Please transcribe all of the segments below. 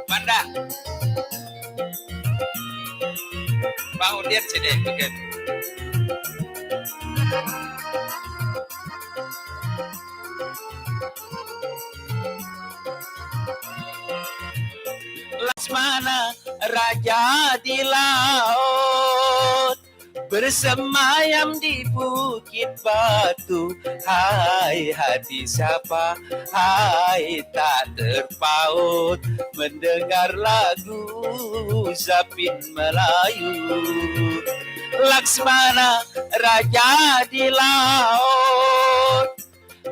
Manda, mau lihat sini, oke. Laksmana raja di laut, bersemayam di bukit batu. Hai hati siapa, hai tak terpaut, mendengar lagu Zapin Melayu. Laksmana raja di laut,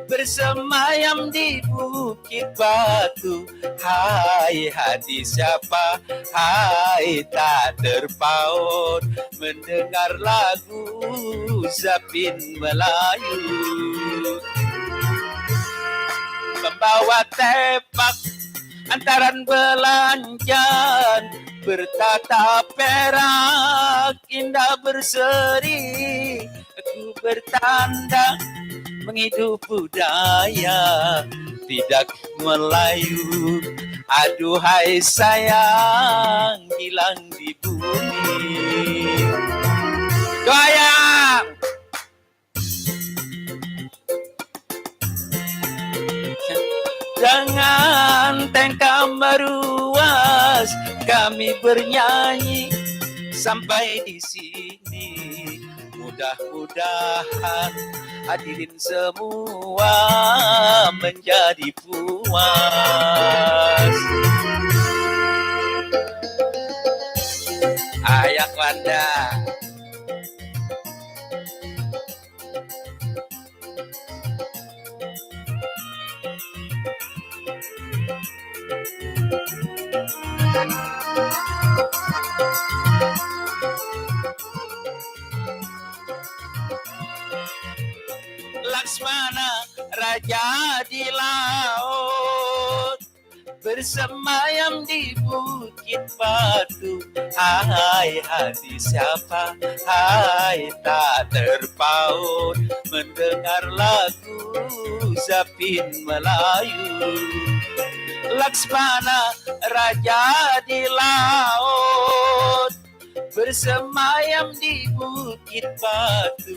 bersemayam di bukit batu. Hai hati siapa, hai tak terpaut, mendengar lagu Zapin Melayu. Membawa tepak antaran belanjan, bertata perak indah berseri. Aku bertanda menghidup budaya tidak Melayu. Aduhai sayang hilang di bumi. Goyang. Jangan tengkam meruas, kami bernyanyi sampai di sini. Mudah-mudahan hadirin semua menjadi puas. Ayak Wanda. Laksmana raja di laut, bersemayam di bukit batu. Hai hati siapa, hai tak terpaut, mendengar lagu Zapin Melayu. Laksmana raja di laut, bersemayam di bukit batu.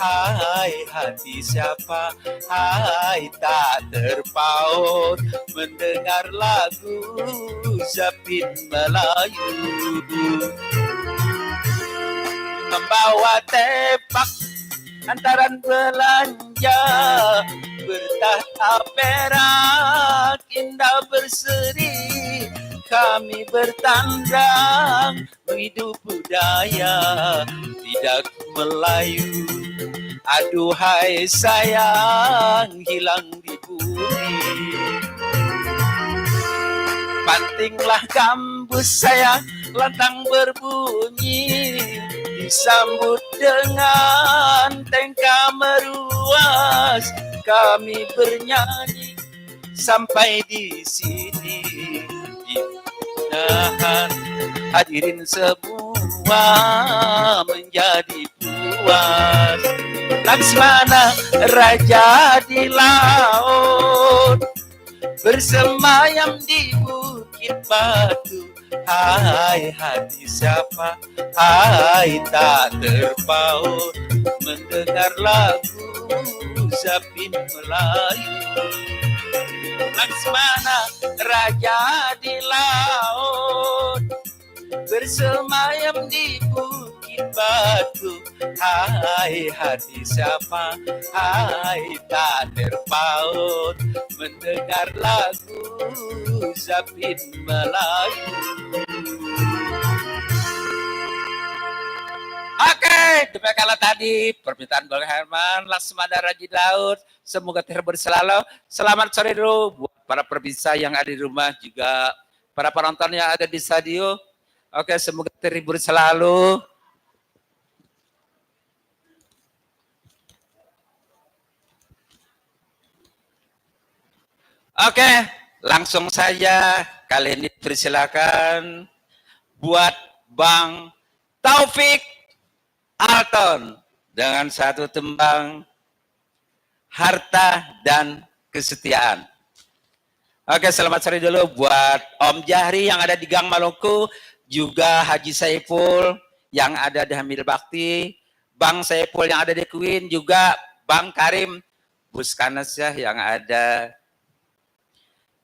Hai hati siapa, hai tak terpaut, mendengar lagu Zapin Melayu. Membawa tepak antaran belanja, bertata perak indah berseri. Kami bertandang menghidup budaya tidak Melayu. Aduhai sayang hilang di bumi. Bantinglah gambus saya lantang berbunyi, disambut dengan tengkam meruas. Kami bernyanyi sampai di sini. Mudah-mudahan hadirin semua menjadi puas. Laksmana raja di laut, bersemayam di bukit batu. Hai hati siapa, hai tak terpaut, mendengar lagu Zapin Melayu. Laksmana raja di laut, bersemayam di bukit batu. Hai hati siapa, hai tak terpaut, mendengar lagu Zapin Melayu. Oke, demikianlah tadi permintaan Bang Herman, Laksmana Raja Laut. Semoga terhibur selalu. Selamat sore dulu buat para pemirsa yang ada di rumah, juga para penonton yang ada di stadion. Oke, semoga terhibur selalu. Oke, langsung saja kali ini persilakan buat Bang Taufik Alton dengan satu tembang Harta dan Kesetiaan. Oke, selamat sore dulu buat Om Jahri yang ada di Gang Maluku, juga Haji Saiful yang ada di Hamil Bakti, Bang Saiful yang ada di Queen, juga Bang Karim Buskanas ya yang ada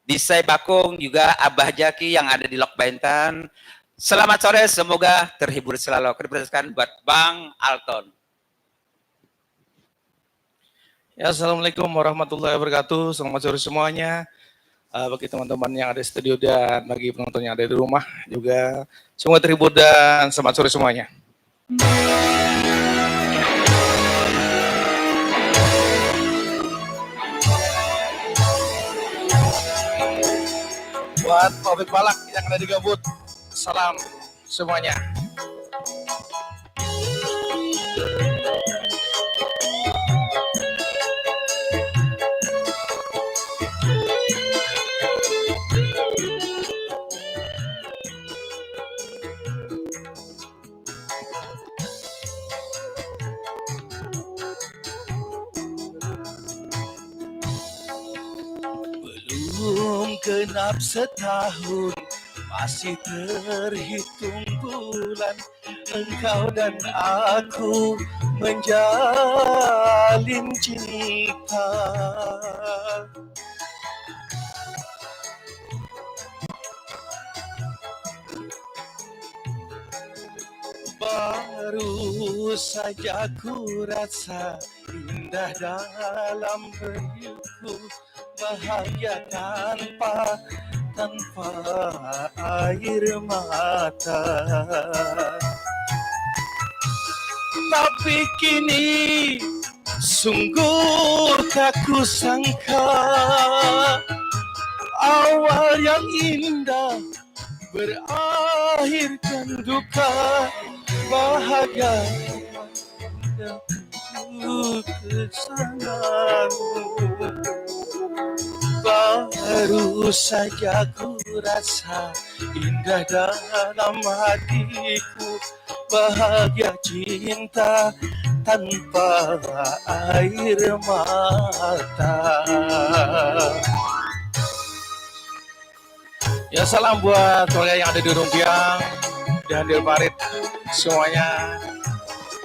di Sai Bakung, juga Abah Jaki yang ada di Lok Banten. Selamat sore, semoga terhibur selalu. Dipersilakan buat Bang Alton. Ya, Assalamualaikum warahmatullahi wabarakatuh. Selamat sore semuanya. Bagi teman-teman yang ada di studio dan bagi penonton yang ada di rumah juga. Semoga terhibur dan selamat sore semuanya. Buat Taufik Balak yang ada di Gambut, salam semuanya. Belum genap setahun, masih terhitung bulan, engkau dan aku menjalin cinta. Baru saja ku rasa indah dalam hidupku, bahagia tanpa air mata. Tapi kini sungguh tak kusangka, awal yang indah berakhirkan duka, bahagia ku kesanamu. Baru saja ku rasa indah dalam hatiku, bahagia cinta tanpa air mata. Ya, salam buat keluarga yang ada di Rumpiang dan di Parit semuanya,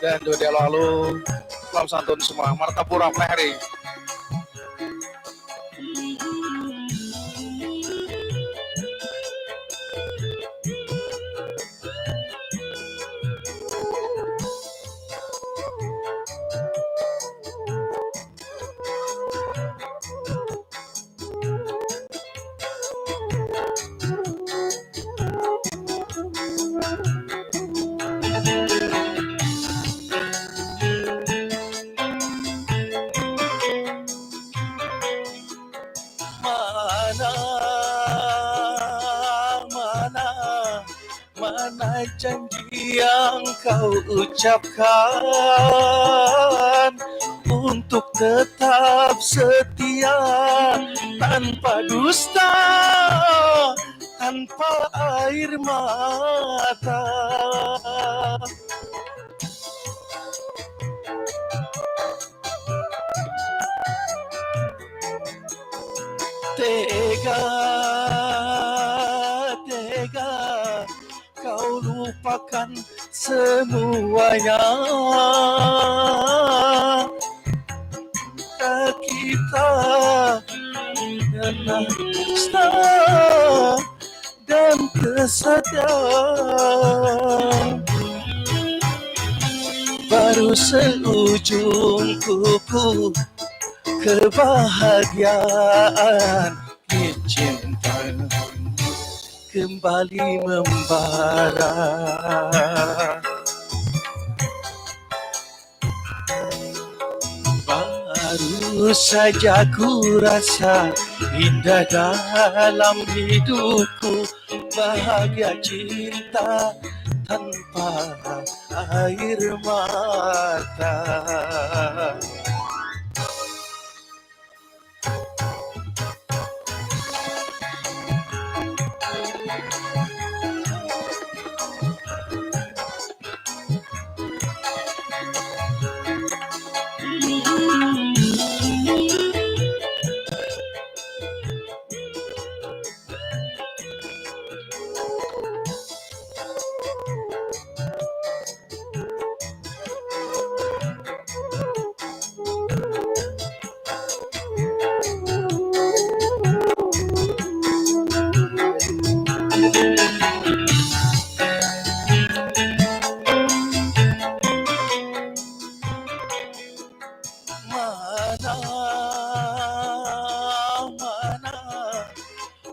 dan di Lalu, salam santun semua, Martapura Mehri. Mana janji yang kau ucapkan untuk tetap setia tanpa dusta, tanpa air mata. Tega kau lupakan semuanya, kita dengan dusta dan kesedihan. Baru seujung kuku kebahagiaan, cinta kembali membara. Baru saja ku rasa indah dalam hidupku, bahagia cinta tanpa air mata.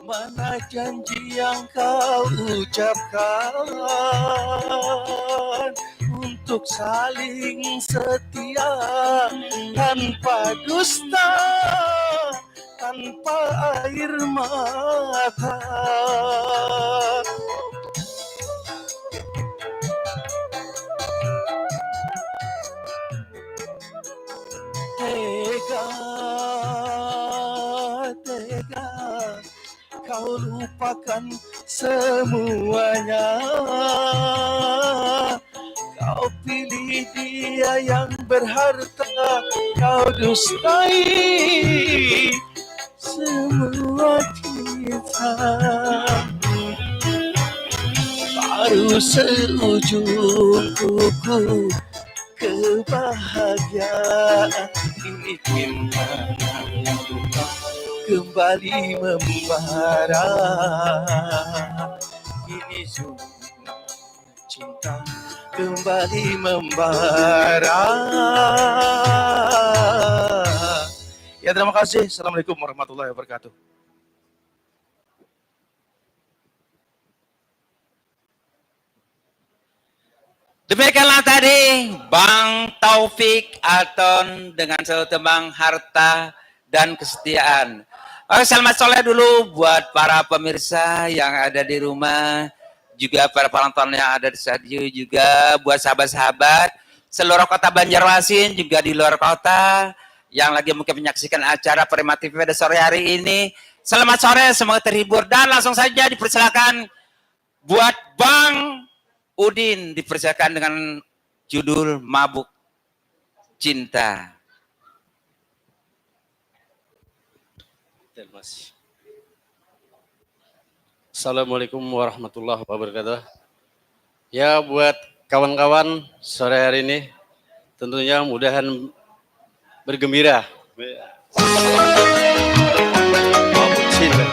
Mana janji yang kau ucapkan untuk saling setia tanpa dusta, tanpa air mata. Tega, tega, kau lupakan semuanya. Kau pilih dia yang berharta, kau dustai semua kita. Baru seujung kuku kebahagiaan ini kembali membara. Ini cinta kembali membara. Ya, terima kasih. Assalamualaikum warahmatullahi wabarakatuh. Demikianlah tadi Bang Taufik Alton dengan tembang harta dan kesetiaan. Oke, selamat sore dulu buat para pemirsa yang ada di rumah, juga para penonton yang ada di studio, juga buat sahabat-sahabat seluruh kota Banjarmasin, juga di luar kota yang lagi mungkin menyaksikan acara Prima TV pada sore hari ini. Selamat sore, semoga terhibur, dan langsung saja dipersilakan buat Bang Udin, dipersilakan dengan judul Mabuk Cinta. Terima kasih. Assalamualaikum warahmatullahi wabarakatuh. Ya, buat kawan-kawan sore hari ini tentunya mudahan bergembira. Mabuk cinta.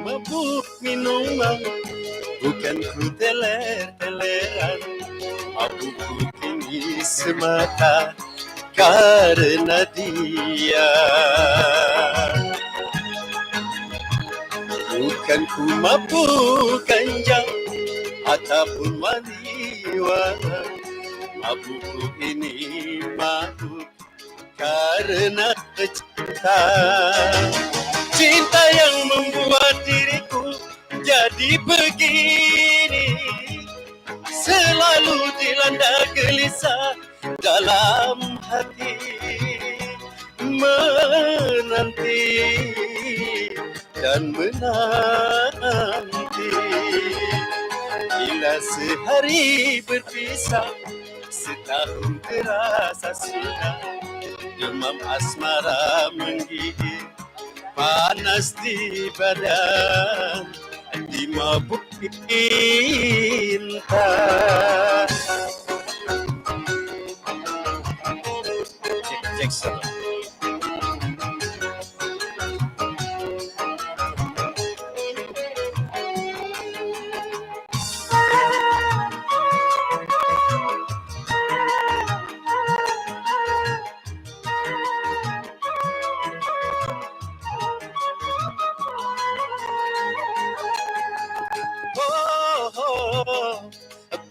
Mabuk minuman, bukan ku teler-teleran. Mabukku kini semata karena dia. Bukan ku mabuk ganjang ataupun marijuana. Mabukku ini mabuk karena cinta. Cinta yang membuat diriku jadi begini, selalu dilanda gelisah dalam hati, menanti dan menanti. Bila sehari berpisah, setahun terasa sudah, demam asmara menggigit, panas di badan, dimabuk cinta. Jackson.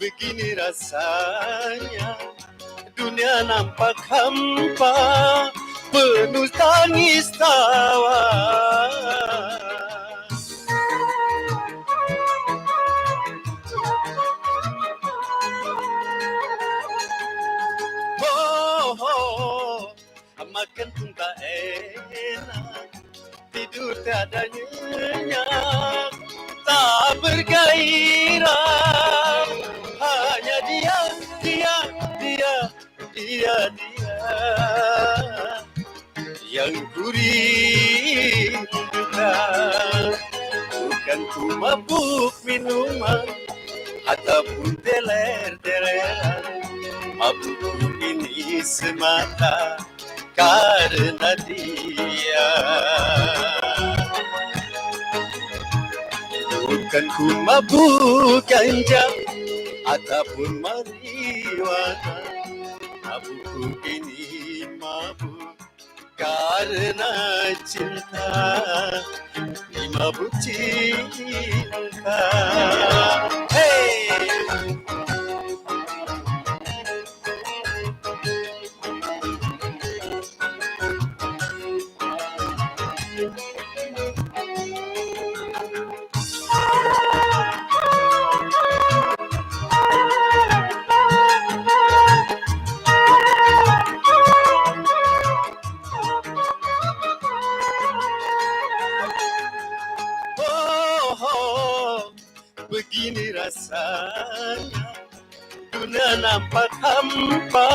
Begini rasanya dunia nampak hampa, penuh tangis tawa. Makan pun tak enak, tidur tak ada nyenyak, tak bergairah. Hanya dia yang ku rindukan. Bukan ku mabuk minuman ataupun deler-deleran. Mabukku ini semata karena dia. Bukan ku mabuk ganja ataupun marijuana, mabukku ini mabuk karena cinta, ini mabuk cinta. Hey! Begini rasanya dunia nampak hampa,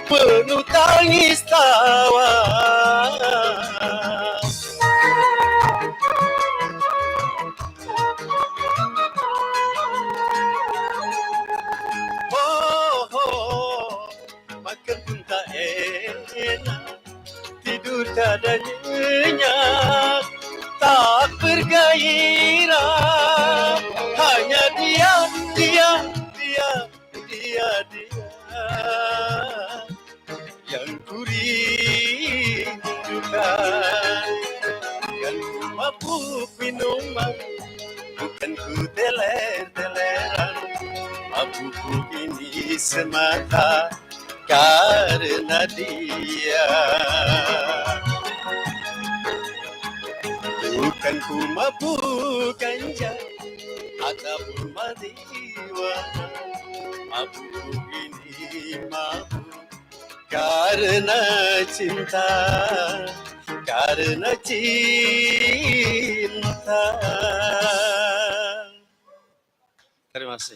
penuh tangis tawa. Makan pun tak enak, tidur tak ada nyenyak, tak bergairah. Hanya dia yang ku rindukan. Bukan ku mabuk minuman, bukan ku teler-teleran, mabukku ini semata karena dia. Bukan ku mabuk ganja ataupun marijuana, mabukku ini mabuk karena cinta, karena cinta. Terima kasih.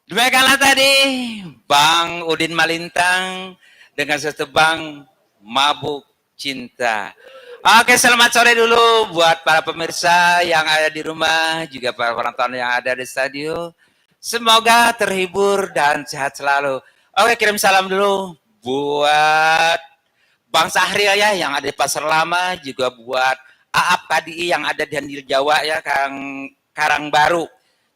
Demikianlah tadi Bang Udin Malintang dengan setebang Mabuk Cinta. Oke, selamat sore dulu buat para pemirsa yang ada di rumah, juga para penonton yang ada di stadion. Semoga terhibur dan sehat selalu. Oke, kirim salam dulu buat Bang Sahril ya yang ada di Pasar Lama, juga buat Aap KDI yang ada di Handil Jawa ya, Kang Karangbaru.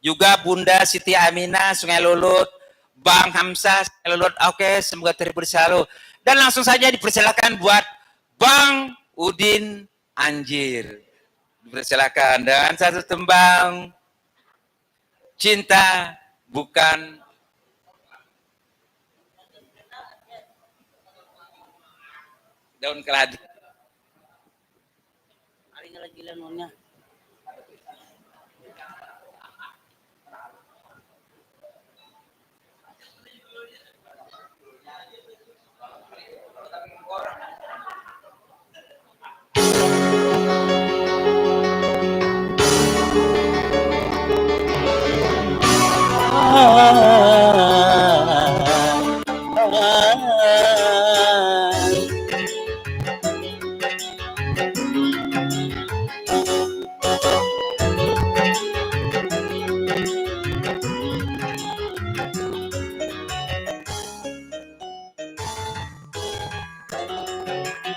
Juga Bunda Siti Aminah Sungai Lulut, Bang Hamzah Sungai Lulut. Oke, semoga terhibur selalu. Dan langsung saja dipersilakan buat Bang Udin Anjir. Dipersilakan dengan satu tembang Cinta Bukan Daun Keladi. Hari lagi lenonnya.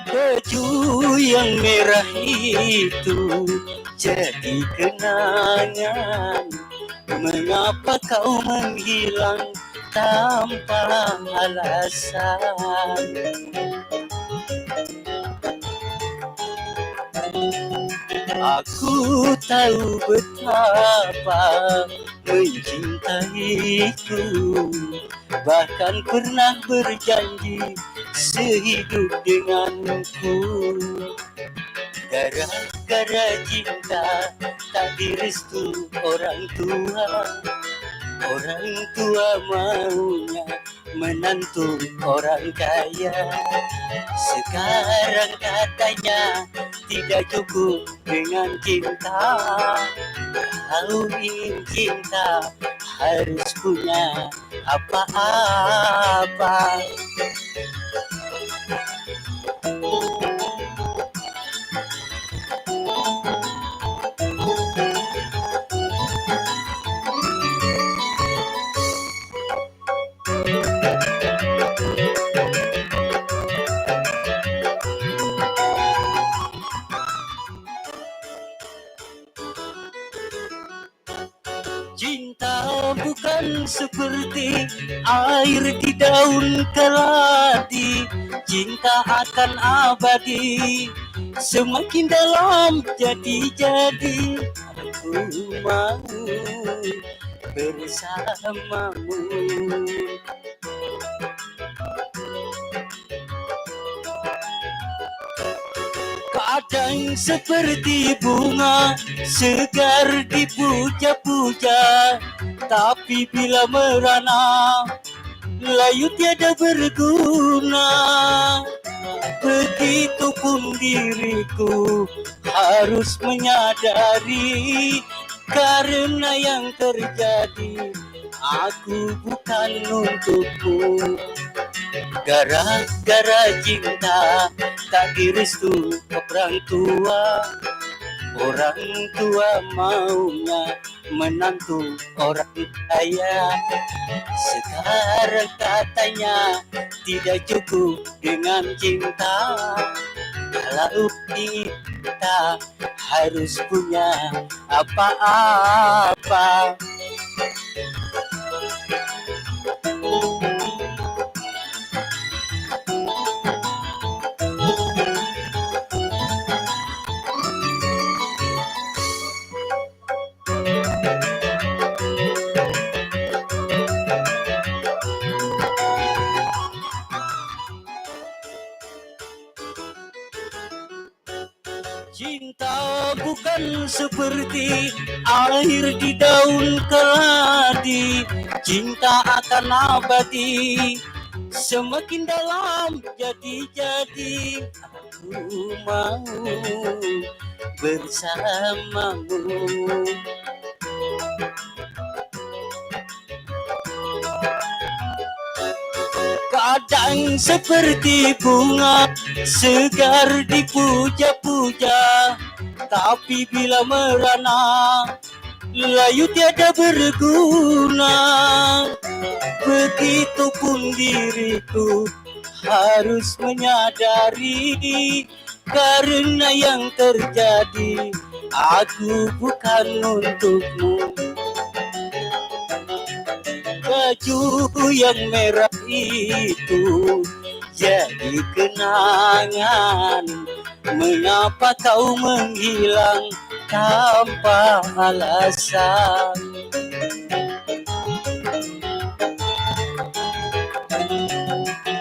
Baju yang merah itu jadi kenangan. Mengapa kau menghilang tanpa alasan? Aku tahu betapa mencintaiku, bahkan pernah berjanji sehidup denganku. Gara-gara cinta tak direstu orang tua maunya menantu orang kaya. Sekarang katanya tidak cukup dengan cinta, kau ingin cinta harus punya apa-apa. Cinta bukan seperti air di daun keladi, cinta akan abadi, semakin dalam jadi-jadi. Aku mau bersamamu. Kadang seperti bunga segar dipuja-puja, tapi bila merana layu tiada berguna. Begitupun diriku harus menyadari, karena yang terjadi aku bukan untukmu. Gara-gara cinta tak direstu orang tua. Orang tua maunya menantu orang kaya. Sekarang katanya tidak cukup dengan cinta. Kalau kita harus punya apa-apa. Cinta bukan seperti air di daun keladi, cinta akan abadi, semakin dalam jadi-jadi. Aku mau bersamamu. Kadang seperti bunga segar dipuja-puja, tapi bila merana layu tiada berguna. Begitupun diriku harus menyadari, karena yang terjadi aku bukan untukmu. Baju yang merah itu jadi kenangan, mengapa kau menghilang tanpa alasan?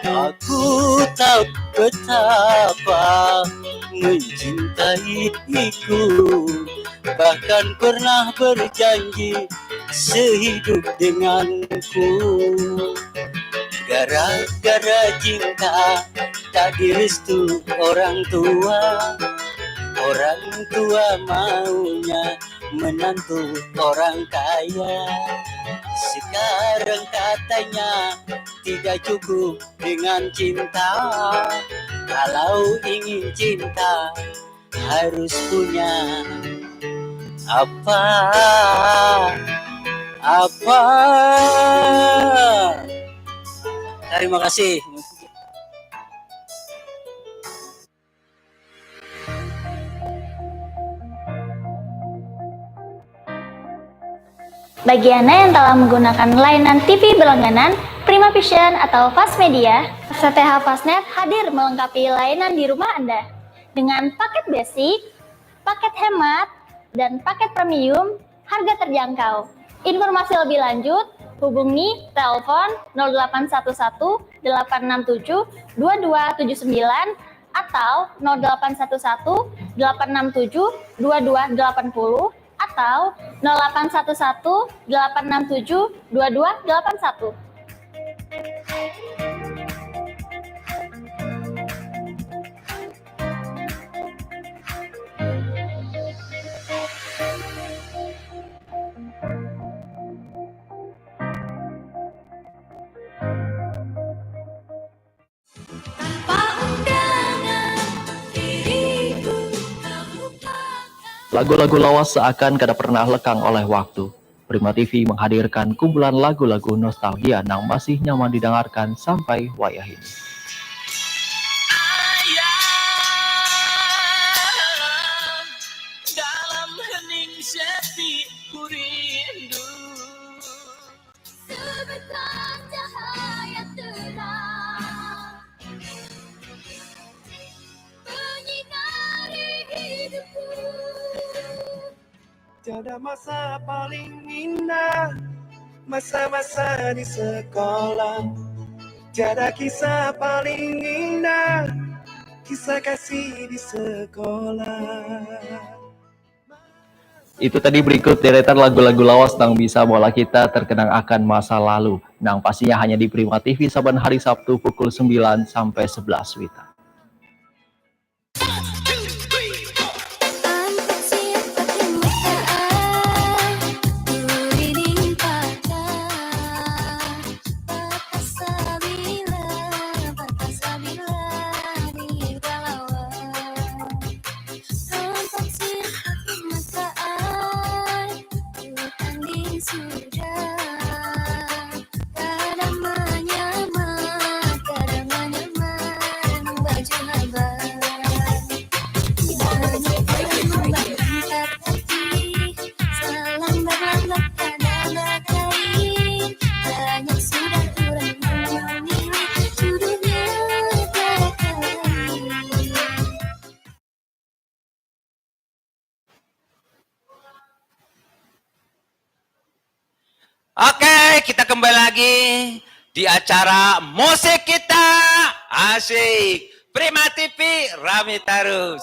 Aku tahu betapa mencintaiku, bahkan pernah berjanji sehidup denganku. Gara-gara cinta tak direstu orang tua. Orang tua maunya menantu orang kaya. Sekarang katanya tidak cukup dengan cinta. Kalau ingin cinta harus punya apa. Terima kasih. Bagi Anda yang telah menggunakan layanan TV berlangganan, Prima Vision atau Fast Media, STH Fastnet hadir melengkapi layanan di rumah Anda dengan paket basic, paket hemat, dan paket premium harga terjangkau. Informasi lebih lanjut, hubungi telepon 0811 867 2279 atau 0811 867 2280 atau 0811 867 2281. Lagu-lagu lawas seakan kada pernah lekang oleh waktu. Prima TV menghadirkan kumpulan lagu-lagu nostalgia yang masih nyaman didengarkan sampai wayah ini. Dalam hening sepi ku rindu. Tiada masa paling indah, masa-masa di sekolah. Tiada kisah paling indah, kisah kasih di sekolah. Itu tadi berikut deretan lagu-lagu lawas yang bisa bola kita terkenang akan masa lalu. Nang pastinya hanya di Prima TV saban hari Sabtu pukul 9 sampai 11 Wita. Oke, kita kembali lagi di acara musik kita. Asik. Prima TV rame terus.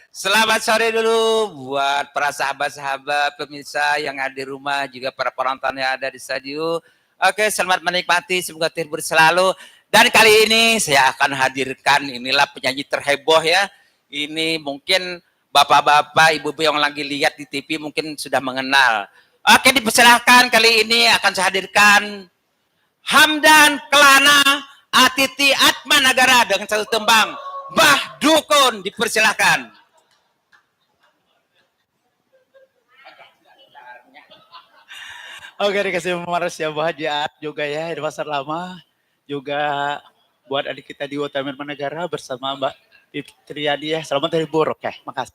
Selamat sore dulu buat para sahabat-sahabat pemirsa yang ada di rumah, juga para penonton yang ada di studio. Oke, selamat menikmati, semoga terhibur selalu. Dan kali ini saya akan hadirkan, inilah penyanyi terheboh ya. Ini mungkin bapak-bapak, ibu-ibu yang lagi lihat di TV mungkin sudah mengenal. Oke, dipersilahkan kali ini akan saya hadirkan Hamdan Kelana Atiti Atmanagara dengan satu tembang Bah Dukun, dipersilahkan. Oke, dikasih Marsya Bahagiat juga ya di Pasar Lama. Juga buat adik kita di Utama Negara bersama Mbak Fitriadi ya. Selamat terhibur. Oke, makasih.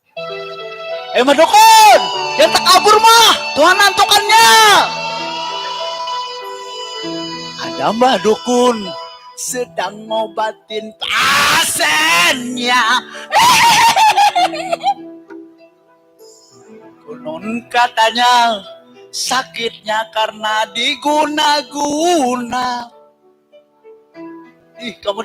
Mbak Dukun, yang tak kabur mah, Tuhan nantukannya. Ada Mbak Dukun sedang ngobatin pasiennya. Konon katanya sakitnya karena diguna-guna. Ih, kamu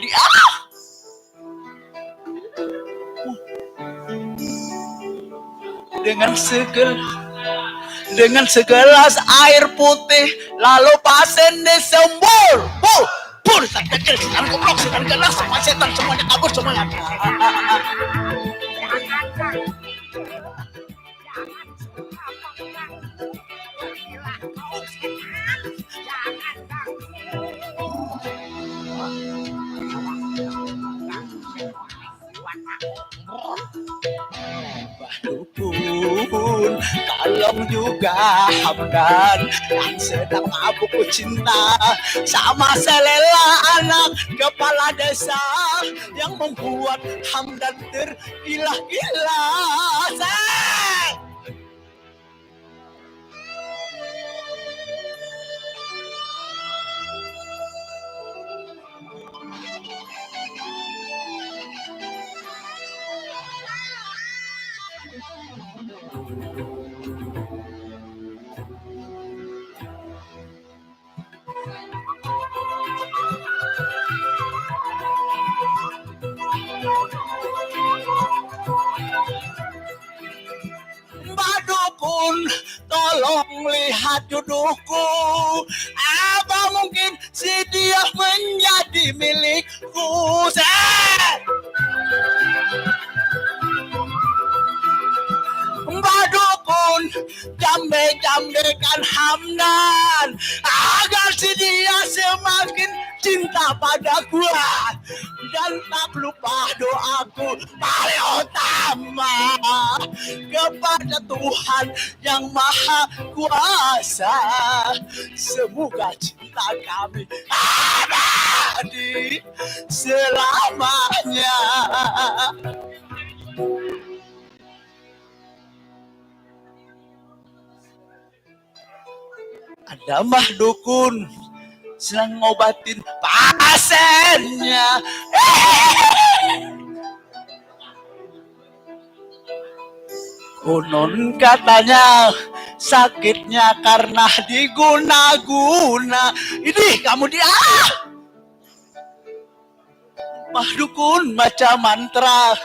dengan segelas air putih lalu pasien disembur. Setan goblok, setan gelap, semua setan semuanya kabur semuanya. Dukun, tolong juga Hamdan yang sedang mabuk cinta sama selela anak kepala desa yang membuat Hamdan tergila-gila. Mbak Dukun, tolong lihat jodohku. Apa mungkin si dia menjadi milikku? Mbak Dukun, jambe-jambekan Hamdan agar si dia semakin cinta padaku. Dan tak lupa doaku paling utama kepada Tuhan yang Maha Kuasa. Semoga cinta kami abadi selamanya. Ada Mbah Dukun sedang ngobatin pasiennya. Konon katanya sakitnya karena diguna-guna. Ini kamu dia. Mbah Dukun baca mantra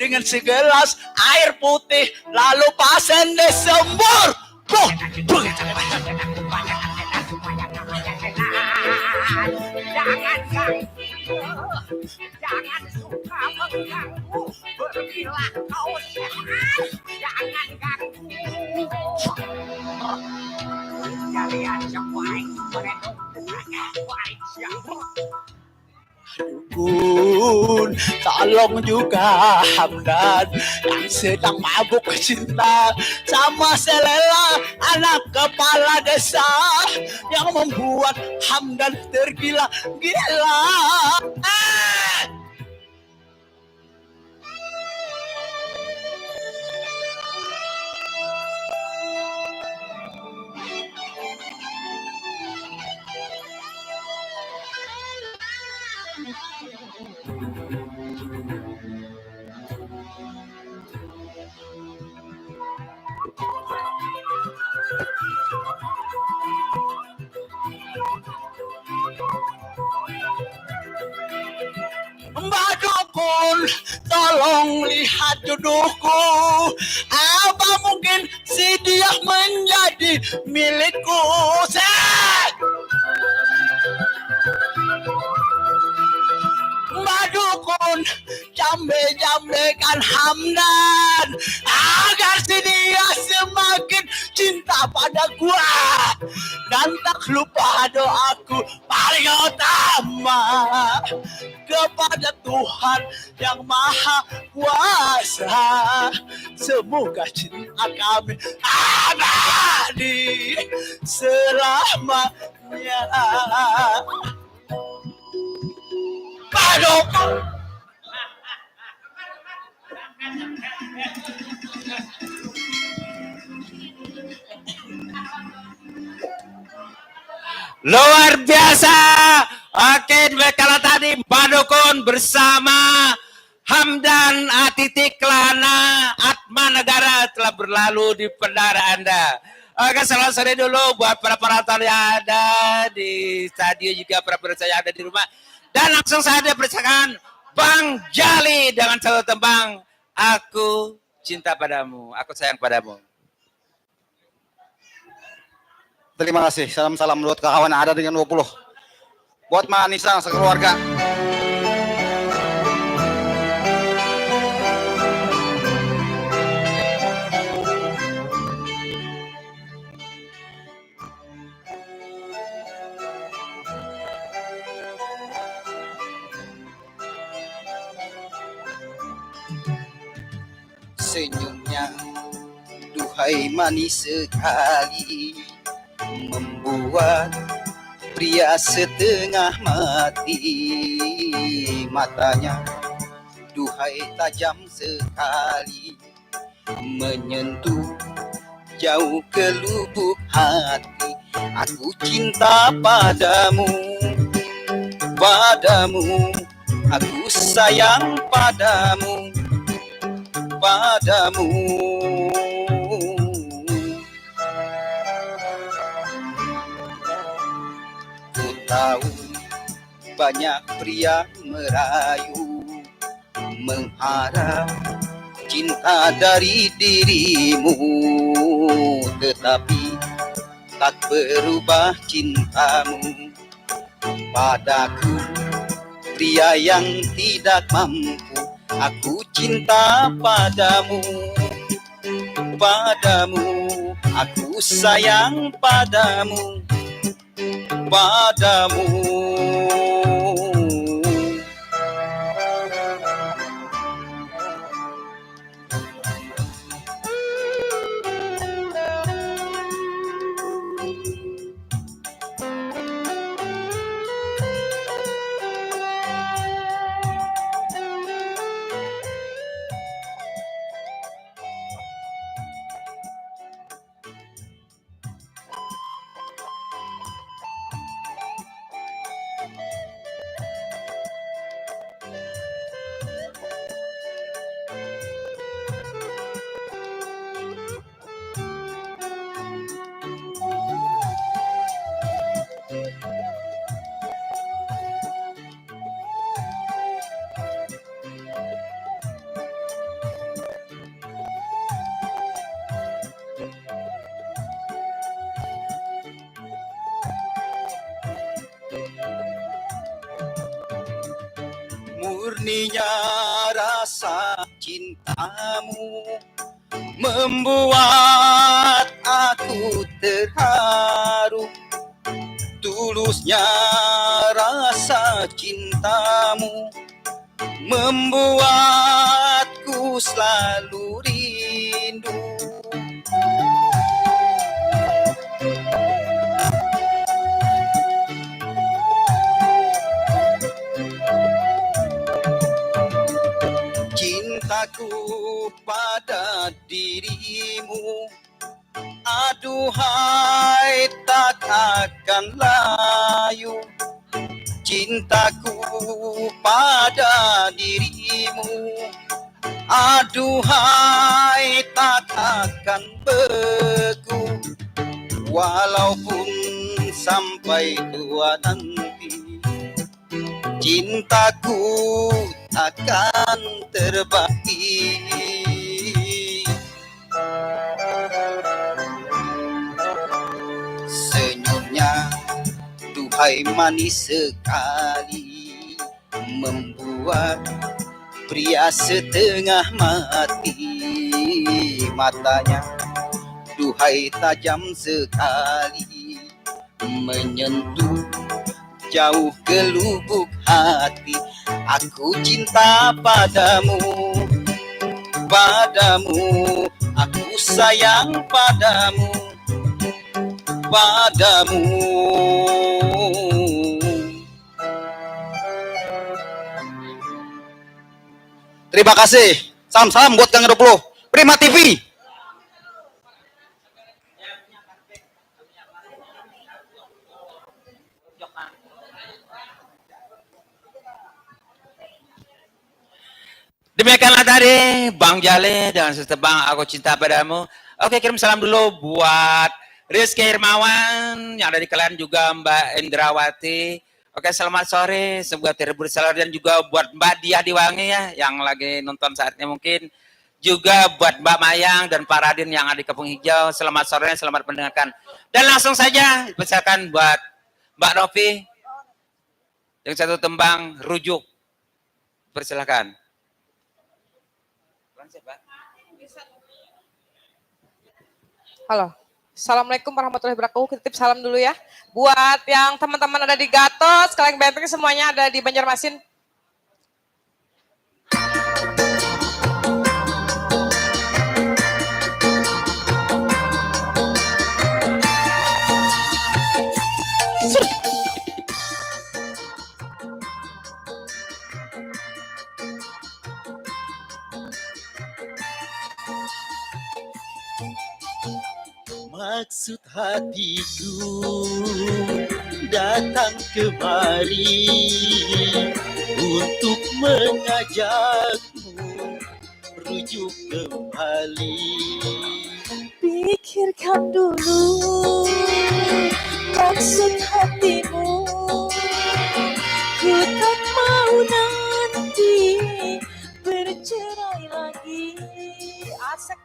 dengan segelas air putih lalu pasang Desember. Boh, boh. Jangan suka mengganggu, pergilah kau sehat, jangan ganggu. Kalian semua baik siapa? Dukun, tolong juga Hamdan yang sedang mabuk cinta sama Selela, anak kepala desa yang membuat Hamdan tergila-gila. Mbak Dukun, tolong lihat jodohku. Apa mungkin si dia menjadi milikku? Set! Mbak Dukun, jambe-jambekan Hamdan agar si dia semakin cinta pada gua dan tak lupa doaku paling utama kepada Tuhan yang Maha Kuasa. Semoga cinta kami abadi selamanya. Aduh. Luar biasa. Oke, kalau tadi Mbak Dukun bersama Hamdan Atitik Lana Atma Negara telah berlalu di pendara Anda. Oke, selamat sore dulu buat para penonton yang ada di stadion, juga para pemirsa yang ada di rumah. Dan langsung saja persilakan Bang Jali dengan satu tembang Aku Cinta Padamu, Aku Sayang Padamu. Terima kasih. Salam-salam buat kawan yang ada dengan 20. Buat Ma Anissa sekeluarga. Senyumnya, duhai manis sekali, membuat pria setengah mati. Matanya, duhai tajam sekali, menyentuh jauh ke lubuk hati. Aku cinta padamu, padamu, aku sayang padamu, padamu. Ku tahu banyak pria merayu, mengharap cinta dari dirimu, tetapi tak berubah cintamu padaku, pria yang tidak mampu. Aku cinta padamu, padamu, aku sayang padamu, padamu. murninya rasa cintamu membuat aku terharu. Tulusnya rasa cintamu membuatku selalu rindu. Cintaku pada dirimu, aduhai tak akan layu. Cintaku pada dirimu, aduhai tak akan beku. Walaupun sampai tua nanti, cintaku takkan terbagi. Senyumnya duhai manis sekali, membuat pria setengah mati. Matanya duhai tajam sekali, menyentuh jauh ke lubuk hati. Aku cinta padamu, padamu. Aku sayang padamu, padamu. Terima kasih. Salam-salam buat Kang 20. Prima TV. Demikianlah tadi Bang Jale dengan setebang Aku Cinta Padamu. Oke, kirim salam dulu buat Rizky Hermawan yang ada di kalian, juga Mbak Indrawati. Oke, selamat sore, semoga terhibur selalu, dan juga buat Mbak Diah Diwangi ya yang lagi nonton saat ini mungkin. Juga buat Mbak Mayang dan Pak Radin yang ada di Kampung Hijau, selamat sore, selamat mendengarkan. Dan langsung saja dipersilakan buat Mbak Novi yang satu tembang rujuk. Persilakan. Halo, Assalamualaikum warahmatullahi wabarakatuh. Titip salam dulu ya. Buat yang teman-teman ada di Gatot, sekalian Benteng semuanya ada di Banjarmasin. Maksud hatiku datang kemari untuk mengajakmu rujuk kembali. Pikirkan dulu maksud hatimu, ku tak mau nanti bercerai lagi. Asik.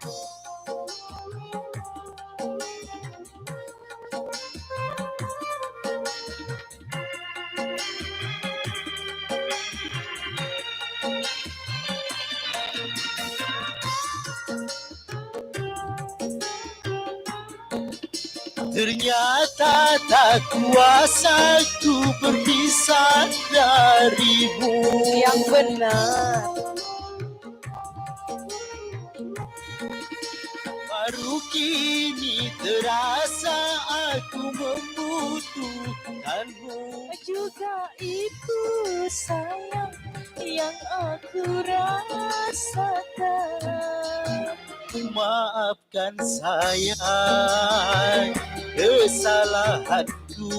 Ternyata tak kuasa ku berpisah darimu. Yang benar. Baru kini terasa aku membutuhkanmu. Juga itu sayang yang aku rasakan. Maafkan sayang kesalahanku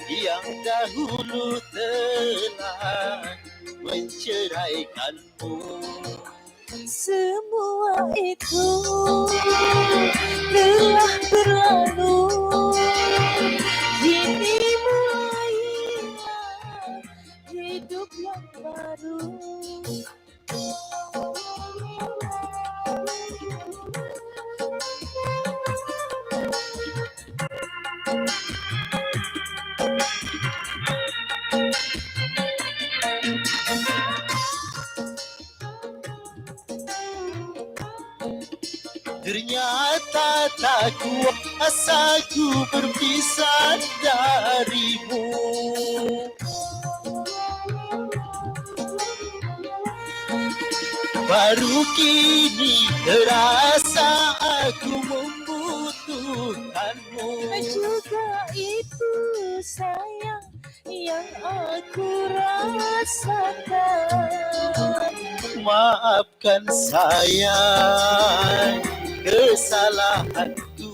yang dahulu telah menceraikanmu. Semua itu telah berlalu, kini mulailah hidup yang baru. tak kuasa ku berpisah darimu. Baru kini terasa aku membutuhkanmu. Juga itu sayang yang aku rasakan. Maafkan sayang kesalahanku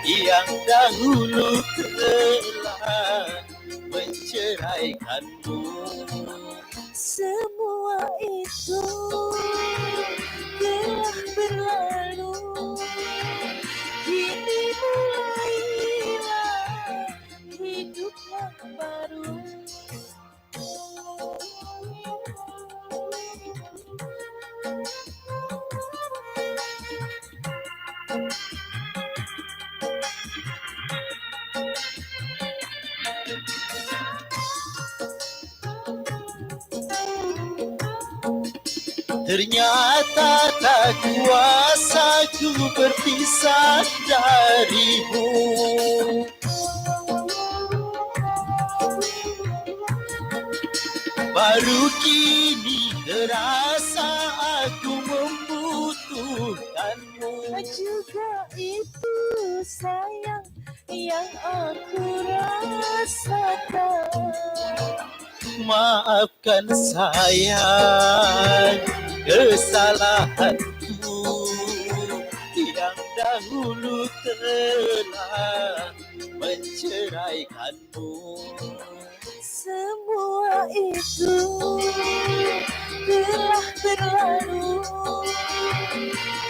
yang dahulu telah menceraikanmu. Semua itu telah berlalu. Kini mulailah hidup yang baru. Ternyata tak kuasa ku berpisah darimu. Baru kini terasa aku membutuhkanmu. Juga itu sayang yang aku rasakan. Maafkan sayang kesalahanku yang dahulu telah menceraikanmu. Semua itu telah berlalu.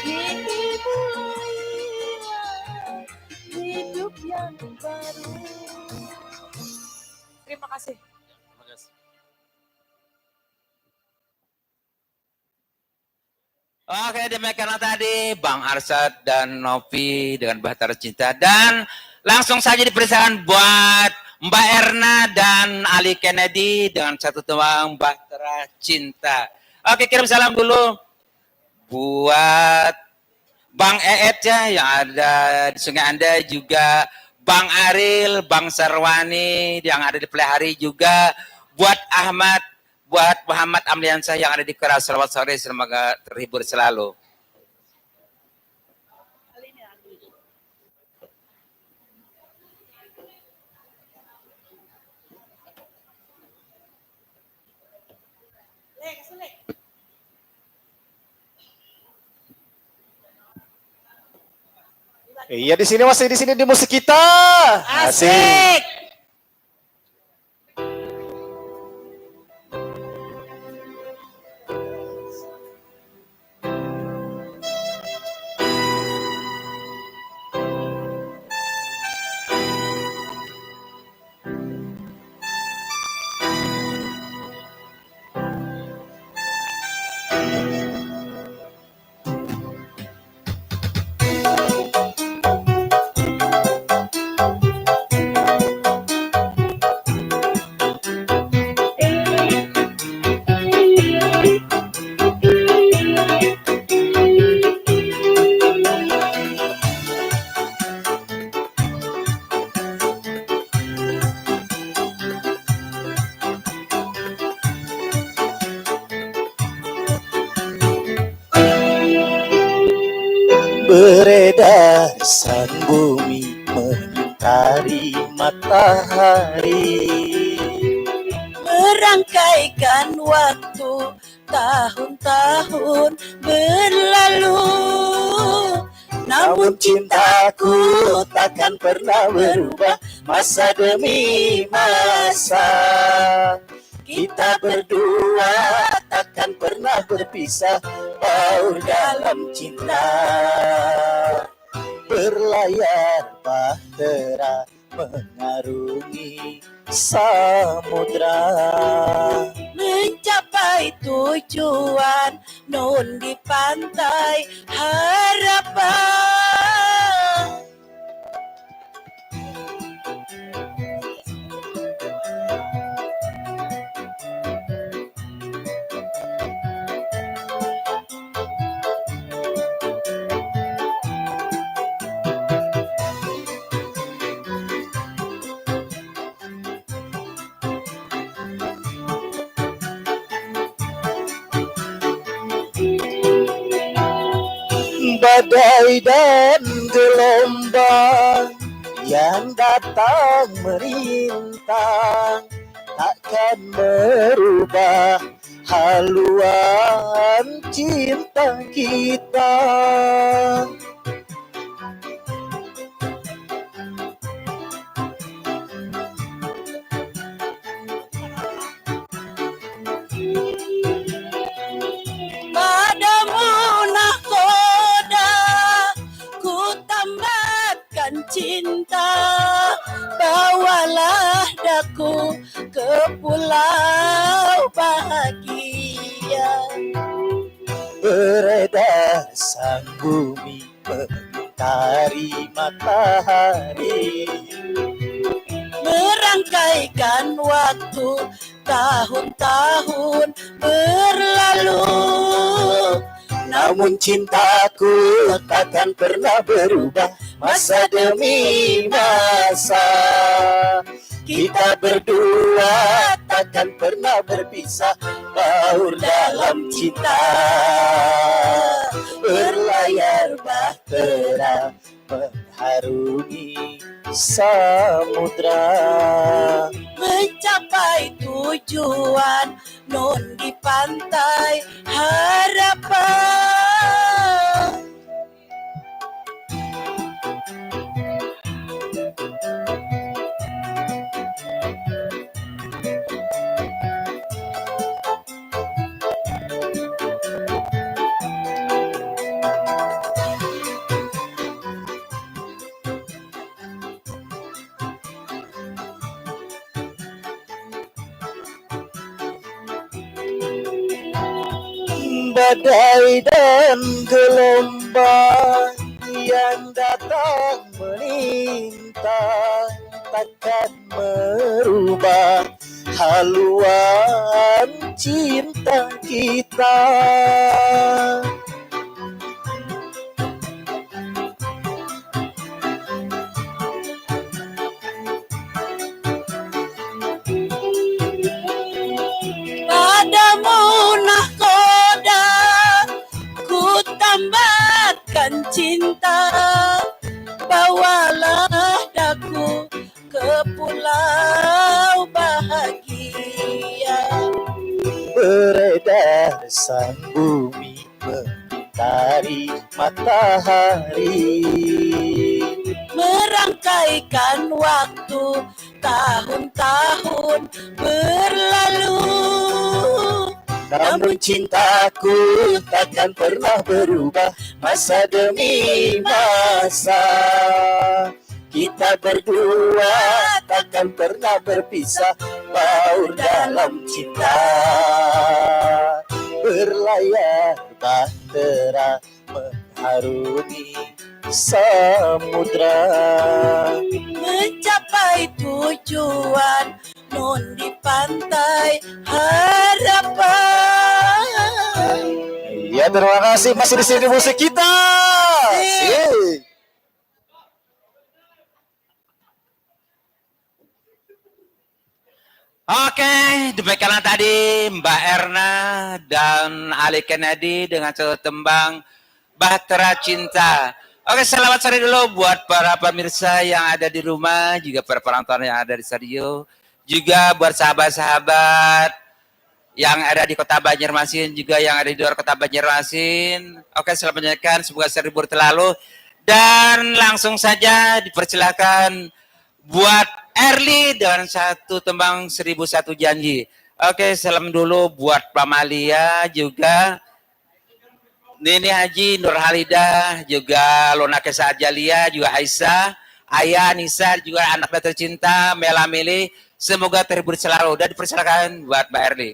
Kini mulailah hidup yang baru. Terima kasih. Oke, demikianlah tadi Bang Arsyad dan Novi dengan Bahtera Cinta. Dan langsung saja dipersilakan buat Mbak Erna dan Ali Kennedy dengan satu tembang Bahtera Cinta. Oke, kirim salam dulu buat Bang Eet ya yang ada di Sungai Anda, juga Bang Aril, Bang Sarwani yang ada di Pelihari, juga buat Ahmad, buat Muhammad Amliansah yang ada di Keras. Selamat sore, semoga terhibur selalu. Iya, di sini masih di musik kita. Asik. Beredar sang bumi mengitari matahari, Merangkaikan waktu tahun-tahun berlalu. namun cintaku takkan pernah berubah masa demi masa. Kita berdua takkan pernah berpisah, baur dalam cinta. Berlayar bahtera mengarungi samudra, Mencapai tujuan nun di pantai harapan. badai dan gelombang yang datang merintang takkan merubah haluan cinta kita. Padamu nahkoda ku tambatkan cinta, bawalah daku ke pulau bahagia. Beredar sang bumi mentari matahari, Merangkaikan waktu tahun-tahun berlalu. namun cintaku takkan pernah berubah masa demi masa. Kita berdua takkan pernah berpisah, baur dalam cinta. Berlayar bahtera mengharungi samudra, Mencapai tujuan non di pantai harapan. badai dan gelombang yang datang melintang takkan merubah haluan cinta kita. Padamu nahkoda ku tambatkan cinta, bawalah daku ke pulau bahagia. Beredar sang bumi mentari matahari, Merangkaikan waktu tahun-tahun berlalu. namun cintaku takkan pernah berubah masa demi masa. Kita berdua takkan pernah berpisah, baur dalam cinta. Berlayar bahtera mengharungi samudra, Mencapai tujuan non di pantai harapan. ya terima kasih masih di sini musik kita. Sip. Oke, demikianlah tadi Mbak Erna dan Ali Kennedy dengan satu tembang Bahtera Cinta. Oke, selamat sore dulu buat para pemirsa yang ada di rumah, juga para penonton yang ada di studio, juga buat sahabat-sahabat yang ada di kota Banjarmasin, juga yang ada di luar kota Banjarmasin. Oke, selamat menyaksikan, semoga seribur terlalu. Dan langsung saja dipersilakan buat Erli dengan satu tembang 1001 janji. Oke, salam dulu buat Pamalia, juga Nini Haji, Nur Halidah, juga Lona Kesa Ajalia, juga Aisyah, Ayah, Nisa, juga anak tercinta, Mela Mili. Semoga terhibur selalu. Dan dipersilakan buat Mbak Erli.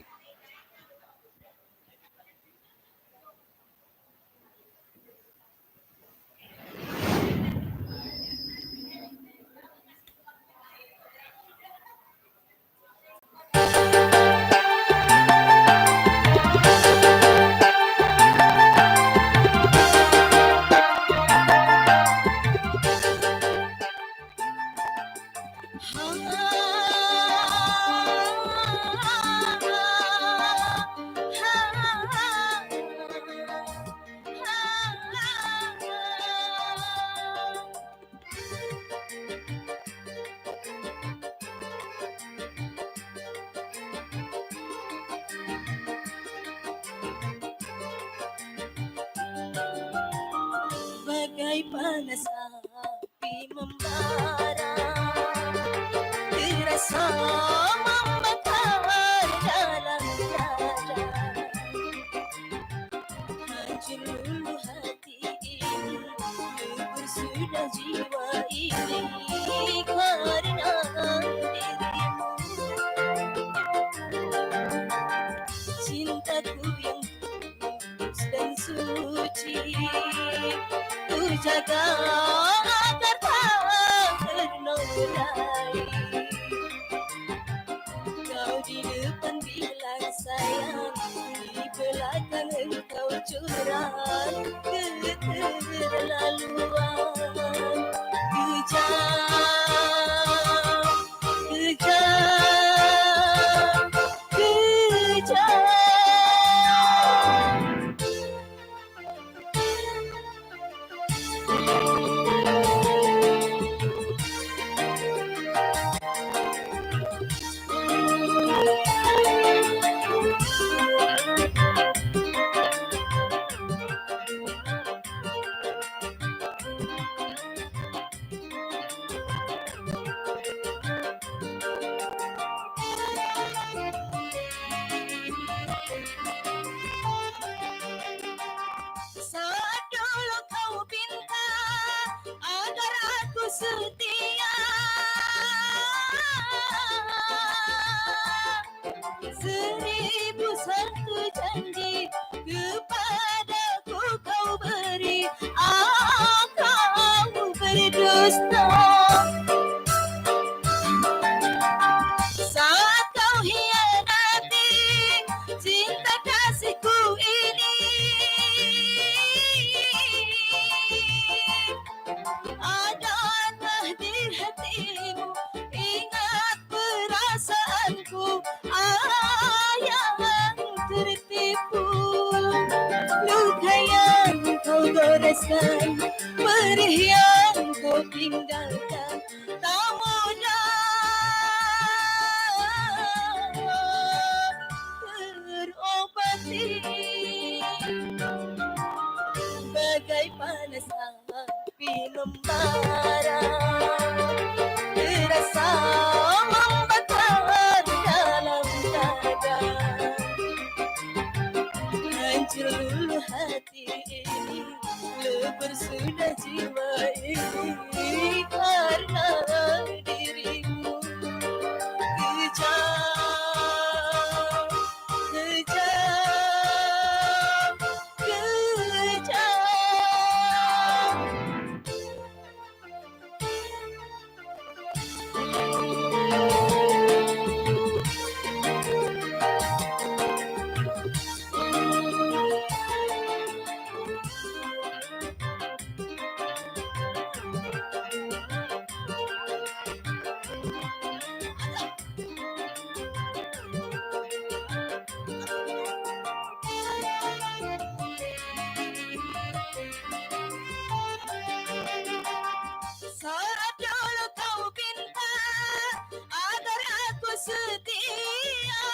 bagai panas api membara, terasa membakar dalam dada. Hancur lulu hati ini, lebur sudah jiwa ini karena dirimu. Cintaku yang tulus dan suci, ku jaga agar tak ternodai. Kau di depan bilang sayang, di belakang engkau curang keterlaluan. Kejam, kejam, kejam. Saat dulu kau pinta agar aku setia, 1001 janji kepadaku kau beri, kau berdusta. Saat kau hianati cinta kasihku ini, ada takdir hatimu, ingat perasaanku, yang tertipu. Luka yang kau goreskan, perih yang kau tinggalkan, tak mudah terobati. Bagai panas api membara, terasa membakar dalam dada. Hancur lulu hati ini, lebur sudah jiwa ini karena dirimu. Kejam, kejam, kejam. Saat dulu kau pinta agar aku setia,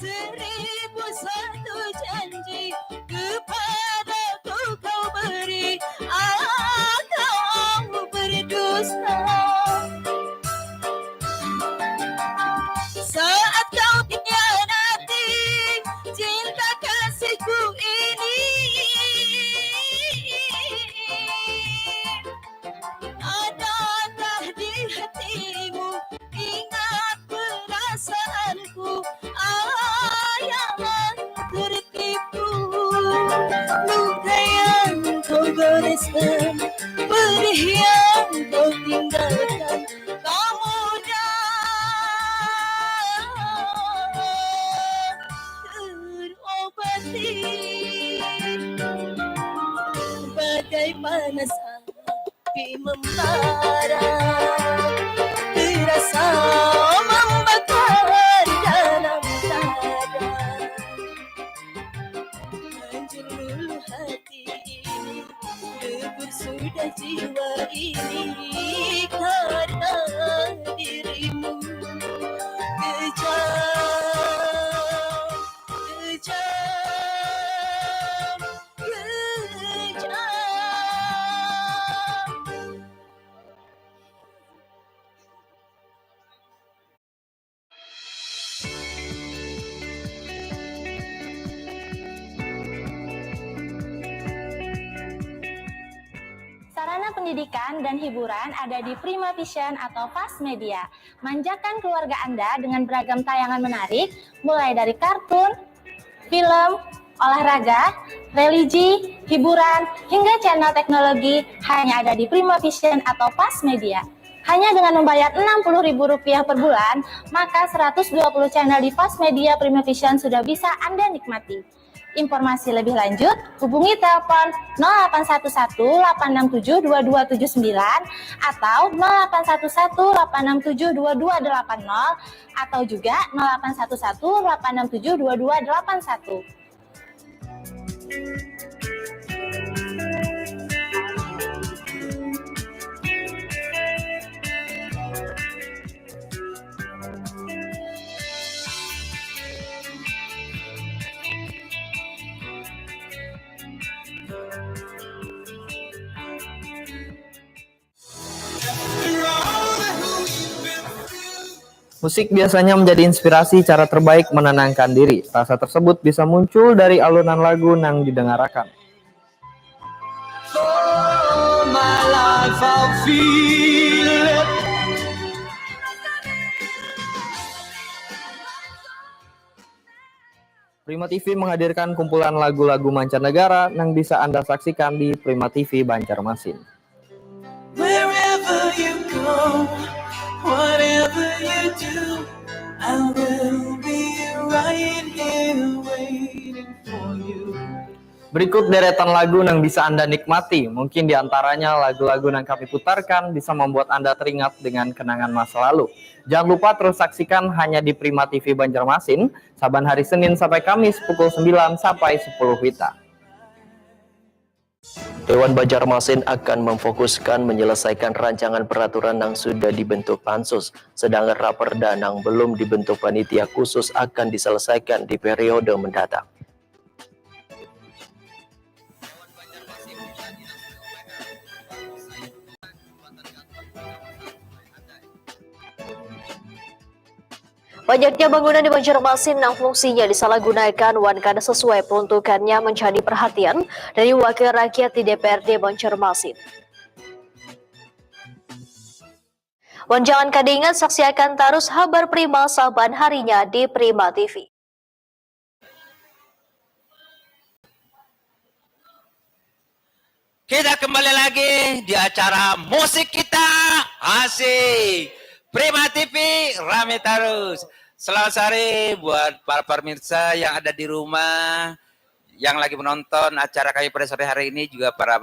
1001 janji kepadaku kau beri, kau berdusta. Saat kau hianati cinta kasihku ini, ada takdir hatimu, ingat perasaanku, yang tertipu. Luka yang kau goreskan, perih yang kau tinggalkan, tak mudah terobati. Bagai panas api membara, terasa membakar dalam dada. Hancur lulu hati ini, lebur sudah jiwa ini karena dirimu. Kejam, kejam, Sarana pendidikan dan hiburan ada di Prima Vision atau Fast Media. Manjakan keluarga Anda dengan beragam tayangan menarik, mulai dari kartun, film, olahraga, religi, hiburan, hingga channel teknologi hanya ada di Prima Vision atau Fast Media. Hanya dengan membayar Rp60.000 per bulan, maka 120 channel di Fast Media Prima Vision sudah bisa Anda nikmati. Informasi lebih lanjut, hubungi telepon 0811-867-2279 atau 0811-867-2280 atau juga 0811-867-2281. Musik biasanya menjadi inspirasi cara terbaik menenangkan diri. Rasa tersebut bisa muncul dari alunan lagu yang didengarkan. Oh, my life, I feel it. Prima TV menghadirkan kumpulan lagu-lagu mancanegara yang bisa Anda saksikan di Prima TV Banjarmasin. Wherever you go, whatever you do, I will be right here waiting for you. Berikut deretan lagu yang bisa Anda nikmati. Mungkin diantaranya lagu-lagu yang kami putarkan bisa membuat Anda teringat dengan kenangan masa lalu. Jangan lupa terus saksikan hanya di Prima TV Banjarmasin, saban hari Senin sampai Kamis pukul 9 sampai 10 WITA. Dewan Banjarmasin akan memfokuskan menyelesaikan rancangan peraturan yang sudah dibentuk pansus, sedangkan raperda yang belum dibentuk panitia khusus akan diselesaikan di periode mendatang. Banyaknya bangunan di Banjarmasin yang fungsinya disalahgunakan wankana sesuai peruntukannya menjadi perhatian dari wakil rakyat di DPRD Banjarmasin. Wan jangan kadingan saksikan terus kabar Prima saban harinya di Prima TV. Kita kembali lagi di acara musik kita. Asik. Prima TV rame terus. Selamat sore buat para pemirsa yang ada di rumah, yang lagi menonton acara kami pada sore hari ini, juga para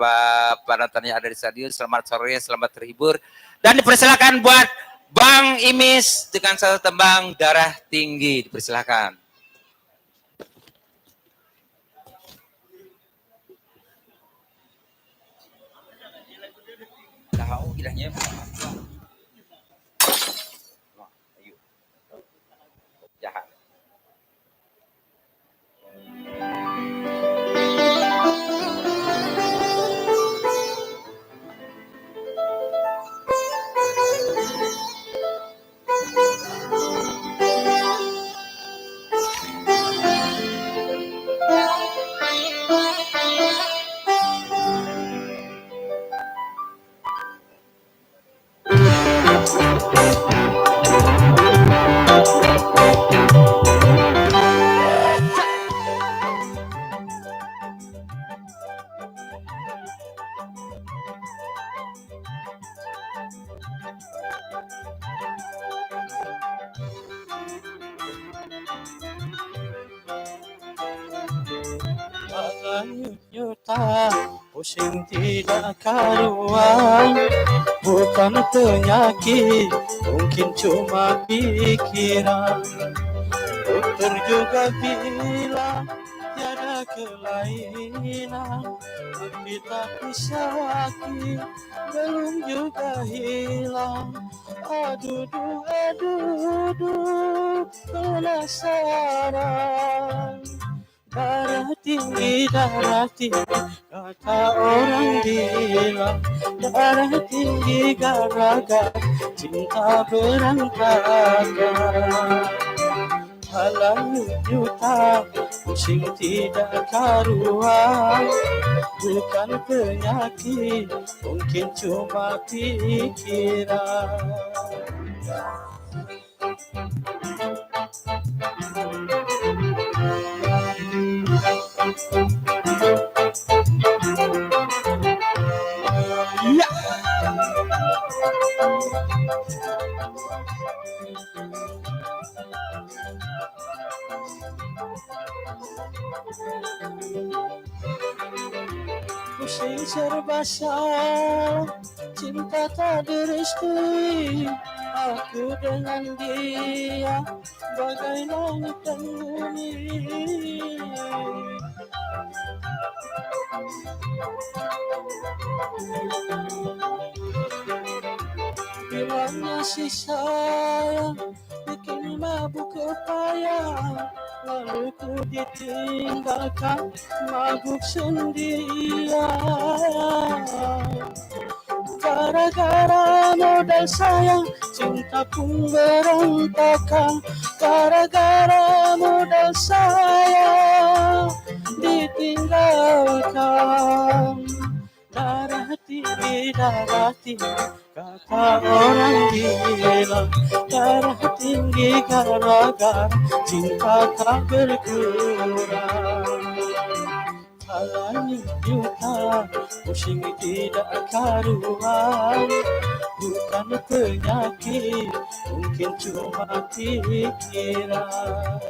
penonton yang ada di stadion. Selamat sore, selamat terhibur. Dan dipersilakan buat Bang Imis dengan satu tembang Darah Tinggi. Dipersilakan. Tahu ilahnya. Jahat. Juta pusing tidak karuan, bukan penyakit, mungkin cuma pikiran. Dokter juga bilang tiada kelainan, tapi sakit belum juga hilang. Aduh, penasaran. Darah tinggi, kata orang bilang. Darah tinggi gara-gara cinta berantakan. Halau juta, pusing tidak karuan, bukan penyakit, mungkin cuma pikiran. Ya. Pusing serba salah, cinta tak direstui. Aku dengan dia bagai langit dan bumi. Bilangnya si sayang bikin mabuk kepayang, lalu ku ditinggalkan mabuk sendirian. Gara-gara modal sayang, cinta pun berantakan. Gara-gara modal sayang, ditinggalkan. Darah tinggi, kata orang bilang. Darah tinggi gara-gara cinta tak berkurang. Halanya juta, pusing tidak karuan. Bukan penyakit, mungkin cuma pikiran.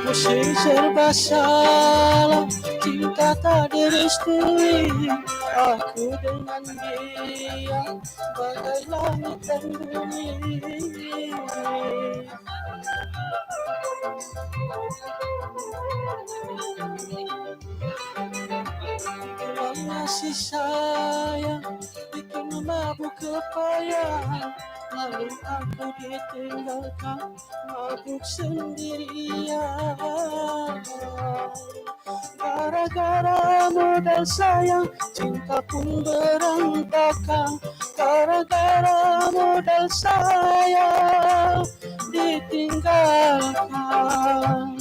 Pusing serba salah, cinta tak direstui. Aku dengan dia bagai langit dan bumi. Bilangnya si sayang bikin mabuk kepayang, lalu aku ditinggalkan mabuk sendirian. Gara-gara modal sayang, cinta pun berantakan. Gara-gara modal sayang, ditinggalkan.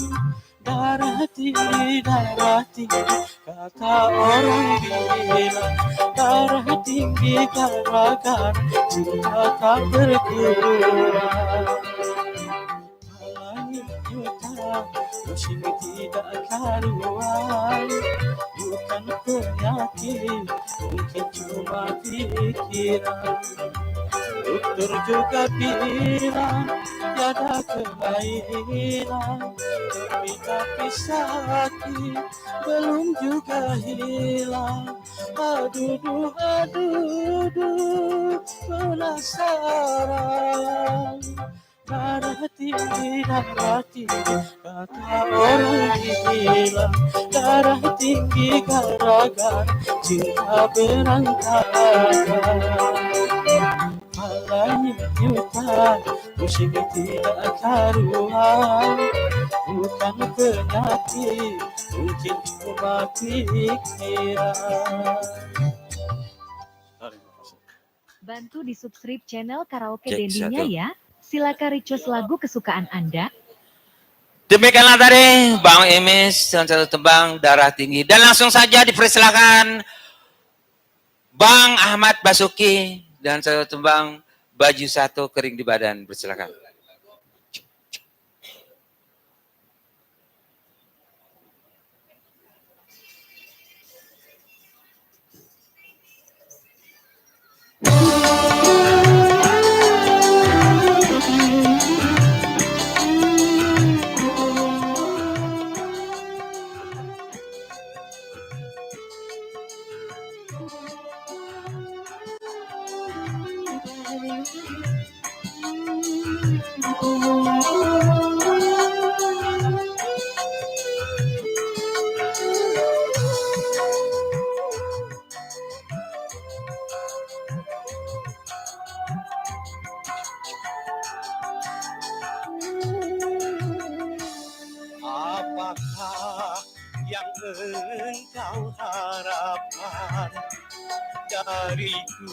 Darah tinggi, kata orang bilang. Darah tinggi gara-gara cinta tak berkurang. Halanya juta, pusing tidak karuan. Bukan penyakit, mungkin cuma pikiran. Dokter juga bilang tiada kelahiran, tapi sakit belum juga hilang. Aduh, penasaran. Darah tinggi, kata orang bilang. Darah tinggi gara-gara cinta berantakan. Halanya juta, pusing tidak karuan. Bukan penyakit, mungkin cuma pikiran. Bantu di subscribe channel Karaoke Cek Dendinya satu. ya. Silakan request lagu kesukaan Anda. Demikianlah tadi Bang Emis dengan satu tembang Darah Tinggi. Dan langsung saja dipersilakan Bang Ahmad Basuki dan satu tembang Baju Satu Kering di Badan. Persilakan. yang engkau harapkan dariku,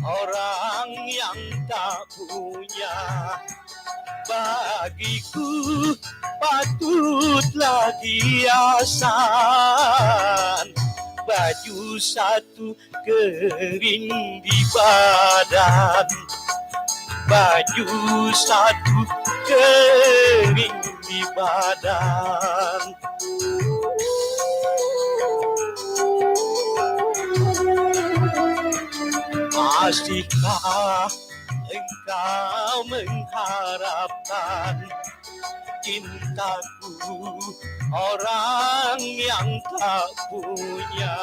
orang yang tak punya. Bagiku patutlah hiasan, baju satu kering di badan, baju satu kering di badan. Masihkah engkau mengharapkan cintaku, orang yang tak punya?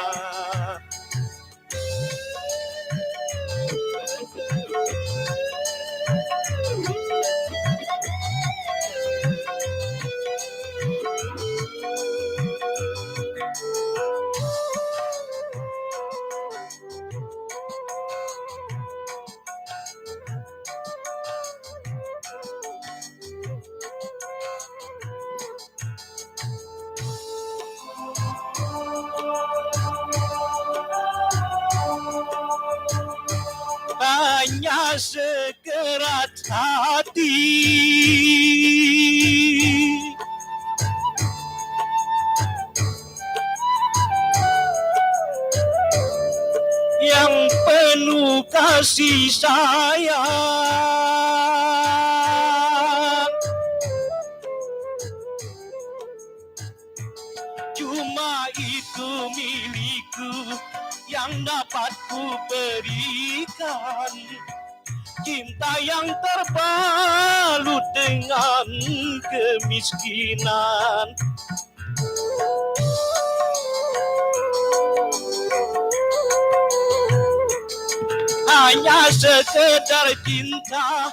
Hanya sekerat hati yang penuh kasih sayang, cuma itu milikku yang dapat ku berikan, cinta yang terbalut dengan kemiskinan. Hanya sekedar cinta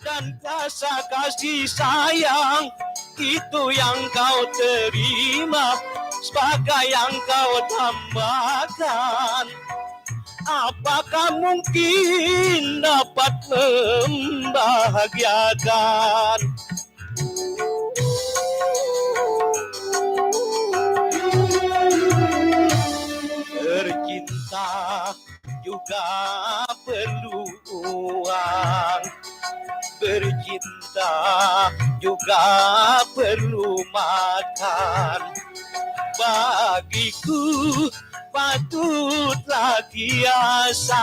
dan rasa kasih sayang, itu yang kau terima sebagai yang kau tambahkan. Apakah mungkin dapat membahagiakan? Bercinta juga perlu uang, bercinta juga perlu makan. Bagiku patutlah hiasan,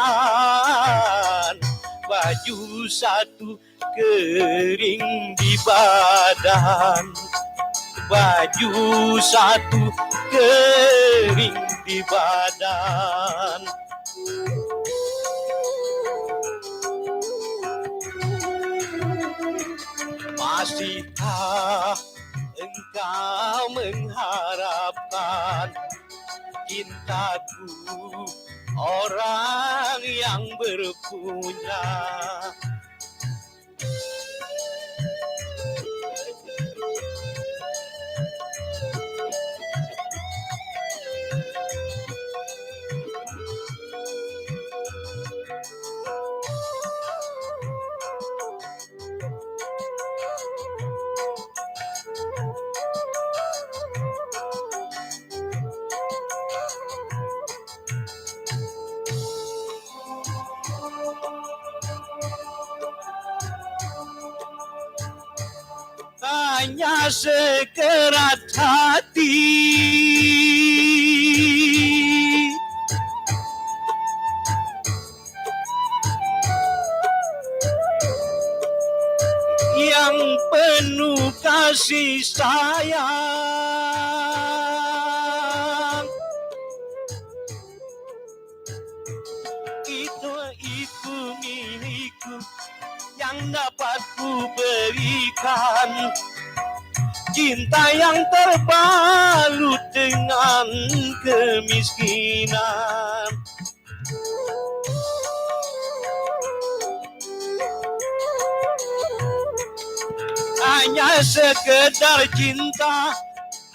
baju satu kering di badan, baju satu kering di badan. Masihkah engkau mengharapkan cintaku, orang yang berpunya? Hanya sekerat hati yang penuh kasih sayang, itu milikku yang dapat ku berikan, cinta yang terbalut dengan kemiskinan. Hanya sekedar cinta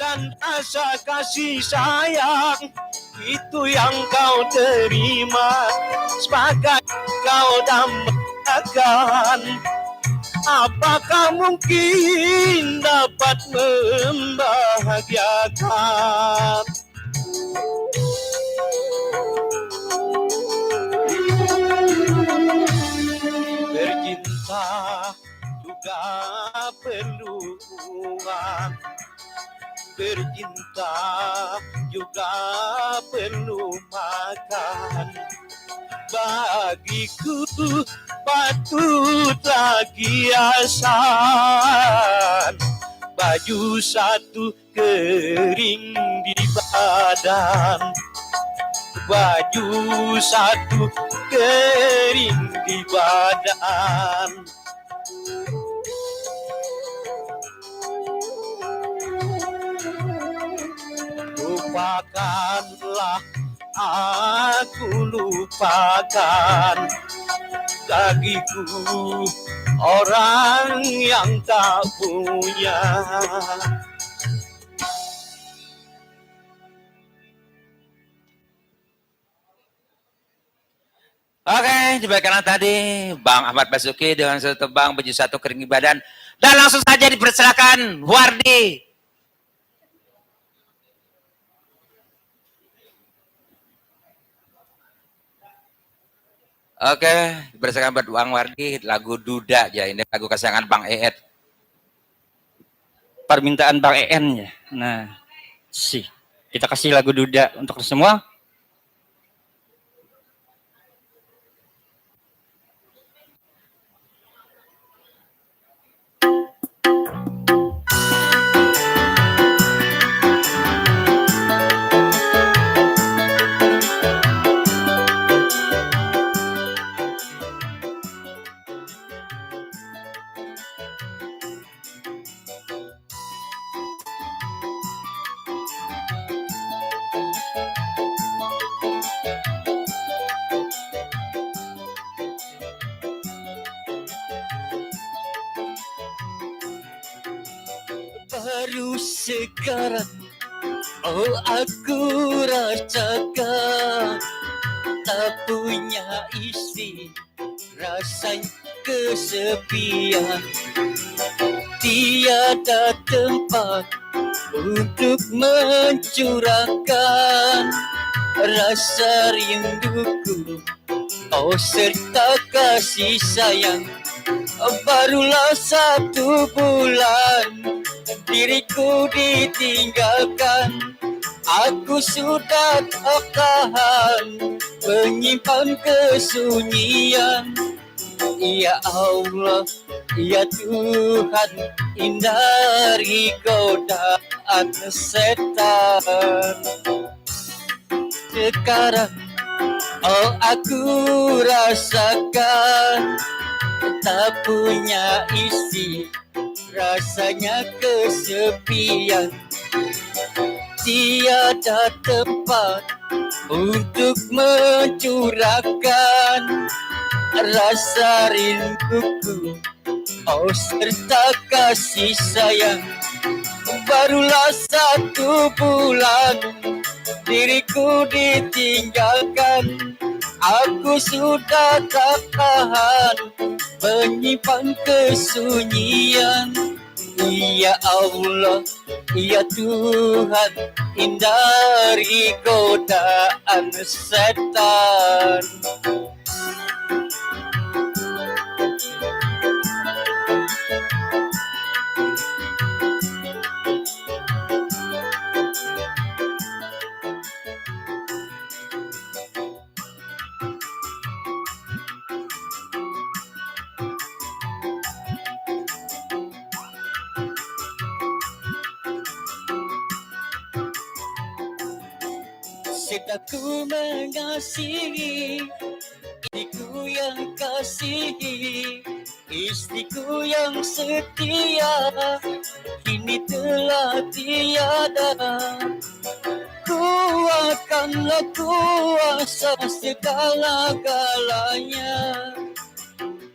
dan rasa kasih sayang, itu yang kau terima sebagai kau dambakan. apakah mungkin dapat membahagiakan? Bercinta juga perlu uang, bercinta juga perlu makan. Bagiku patutlah kiasan, baju satu kering di badan, baju satu kering di badan. Lupakanlah, aku lupakan bagiku orang yang tak punya. Oke, dibacakan tadi Bang Ahmad Basuki dengan satu tebang baju satu kering badan. Dan langsung saja dipersilakan Wardi. Oke, dipersilakan buat Bang Wardi lagu Duda ya, ini lagu kesayangan Bang Eet. Permintaan Bang EN ya. Nah, kita kasih lagu Duda untuk semua. Baru sekarang, oh aku rasakan tak punya isi, rasanya kesepian, tiada tempat untuk mencurahkan rasa rinduku, oh serta kasih sayang. Barulah 1 bulan diriku ditinggalkan, aku sudah tak tahan menyimpan kesunyian. Ya Allah, ya Tuhan, hindari godaan setan. Sekarang, oh aku rasakan tak punya isi, rasanya kesepian, tiada tempat untuk mencurahkan rasa rinduku, oh serta kasih sayang. Barulah 1 bulan diriku ditinggalkan, aku sudah tak tahan menyimpan kesunyian. Ya Allah, ya Tuhan, hindari godaan setan. Sedang ku mengasihi istriku yang kasihi, istriku yang setia, kini telah tiada. Kuatkanlah kuasa segala-galanya,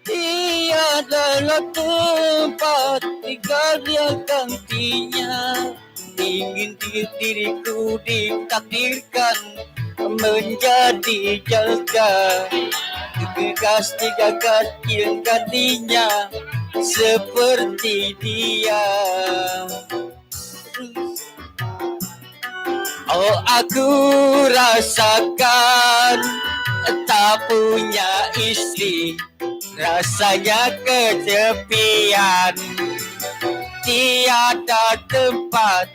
tiadalah tempat tinggal yang gantinya. Ingin diriku ditakdirkan menjadi jaga, digagas yang gantinya. seperti dia. Oh, aku rasakan tak punya istri, rasanya kesepian. Tiada tempat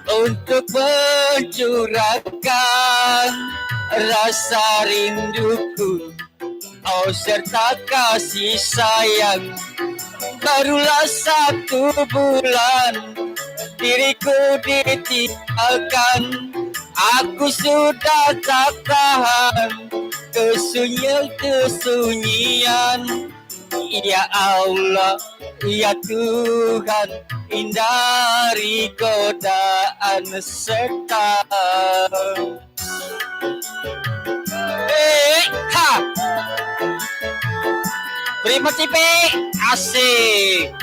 untuk mencurahkan rasa rinduku, oh serta kasih sayang. Barulah 1 bulan diriku ditinggalkan, aku sudah tak tahan kesunyian. Ya Allah, ya Tuhan, hindari godaan setan. Ha! Prima TV, asik.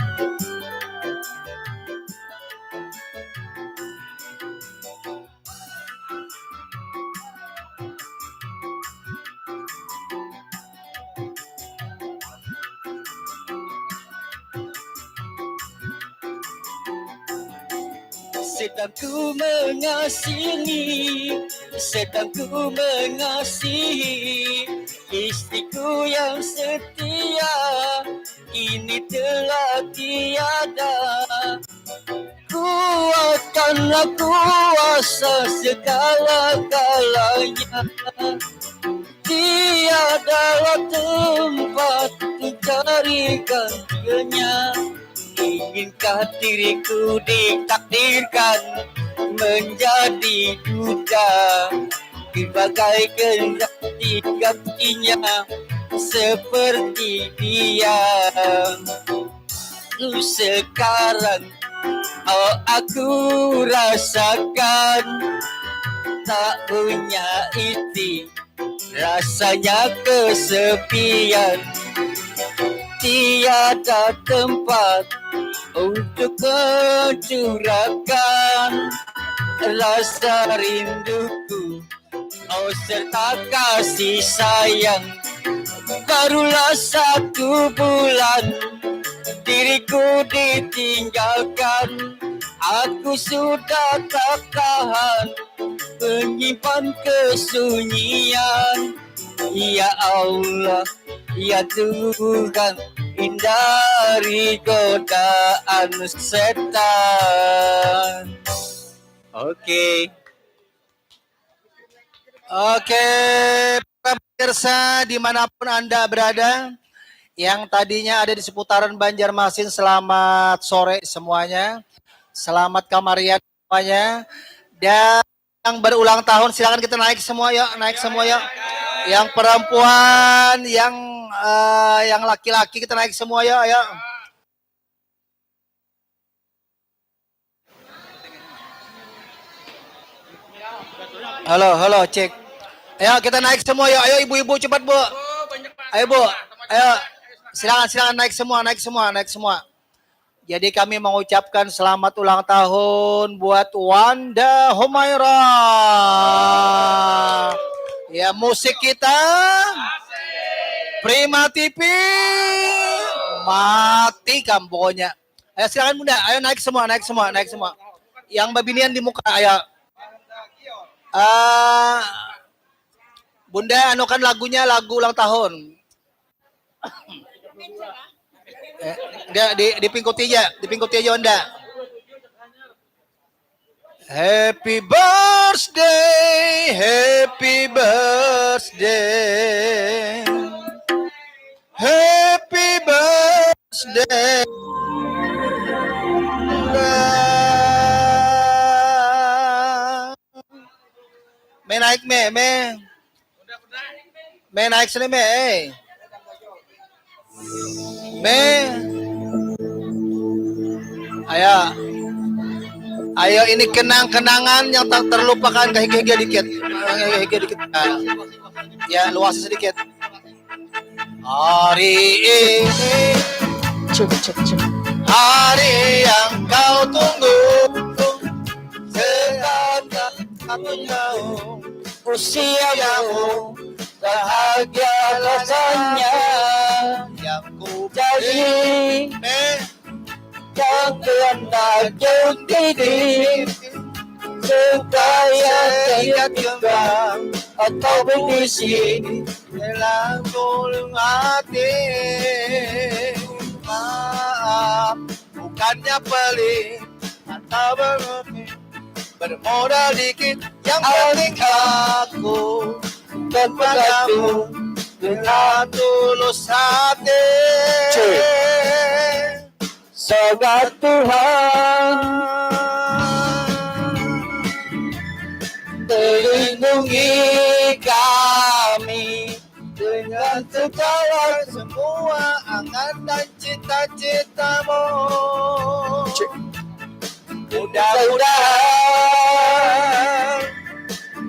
Sedang ku mengasihi, sedang ku mengasihi istriku yang setia, kini telah tiada. Kuatkanlah kuasa segala-galanya, tiadalah tempat mencari gantinya. Inginkah diriku ditakdirkan menjadi duda, berbagai ganti-gantinya seperti dia. Sekarang oh aku rasakan tak punya istri, rasanya kesepian. Tiada tempat untuk mencurahkan rasa rinduku, oh serta kasih sayang. Barulah 1 bulan diriku ditinggalkan, aku sudah tak tahan menyimpan kesunyian. Ya Allah, ya Tuhan, hindari godaan setan. Oke, pemirsa dimanapun Anda berada, yang tadinya ada di seputaran Banjarmasin, selamat sore semuanya, selamat kamarian semuanya, dan yang berulang tahun silakan kita naik semua yuk, naik semua yuk. Yang perempuan, yang laki-laki kita naik semua ya, ayo. Halo, cek. Ayo kita naik semua ya, ayo ibu-ibu cepat Bu. Ayo Bu, ayo silakan naik semua. Jadi kami mengucapkan selamat ulang tahun buat Wanda Humaira. Ya, musik kita Prima TV matikan pokoknya. Ayo silakan Bunda, ayo naik semua. Yang babinian di muka, ayo. Bunda anukan lagunya, lagu ulang tahun. Enggak, dipingkuti aja Bunda. Happy birthday, happy birthday, happy birthday. Me naik me naik sini me. Ayo ini kenang-kenangan yang tak terlupakan, kehiga dikit. Ya, luas sedikit. Hari ini hari yang kau tunggu, sekarang aku tahu usiamu bahagia rasanya, yang ku jadi yang hendak jadi supaya tidak tegang atau berbisik dalam ulu hati. Maaf, bukannya pelit atau bermodal dikit, yang penting aku kepadamu dengan tulus hati. Semoga Tuhan melindungi kami dengan segala semua angan dan cita-citamu. Mudah-mudahan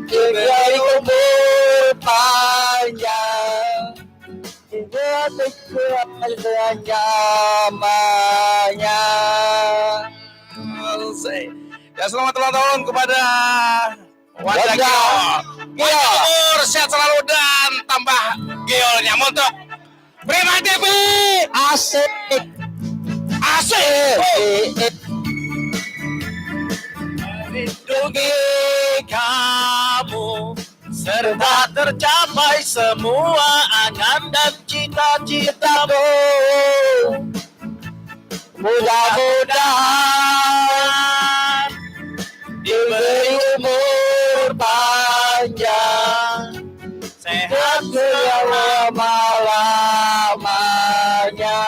diberi umur panjang hingga sesuai zamannya. Ya, selamat ulang tahun kepada Wanda Geol. Umur sehat selalu dan tambah geolnya. Untuk Prima TV. Asik. melindungi kamu serta tercapai semua angan dan cita-citamu. Mudah-mudahan diberi umur panjang, sehat selama-lamanya.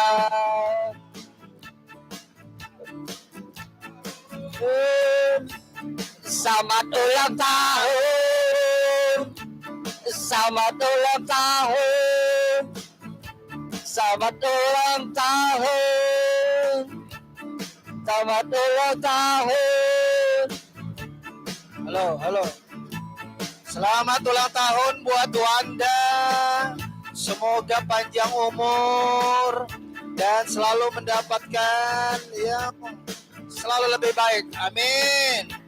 Selamat ulang tahun, selamat ulang tahun, selamat ulang tahun, selamat ulang tahun. Halo. Selamat ulang tahun buat Wanda. Semoga panjang umur dan selalu mendapatkan yang selalu lebih baik. Amin.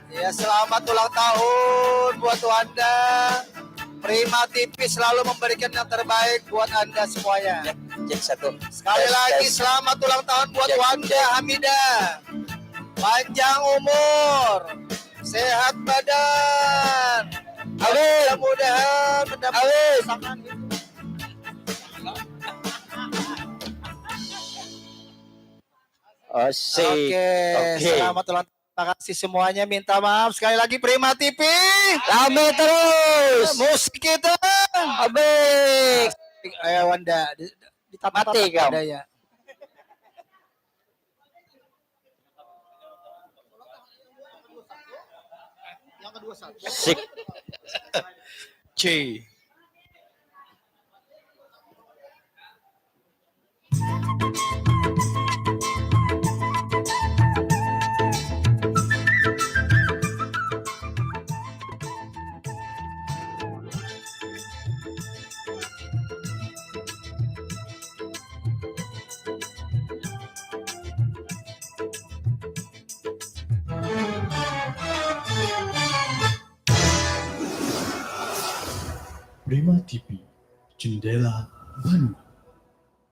Ya, selamat ulang tahun buat Wanda. Prima TV selalu memberikan yang terbaik buat Anda semuanya. Sekali lagi selamat ulang tahun buat Wanda Hamidah. Panjang umur, sehat badan. Amin. Mudah-mudahan mendapat pasangan hidup. Oke, selamat ulang tahun. Terima kasih semuanya. Minta maaf sekali lagi Prima TV. Rame terus. Musik kita. Habis. Ayo Wanda, Mati kamu. ada ya. Yang kedua satu. Sik. C. Prima TV, jendela Bandung.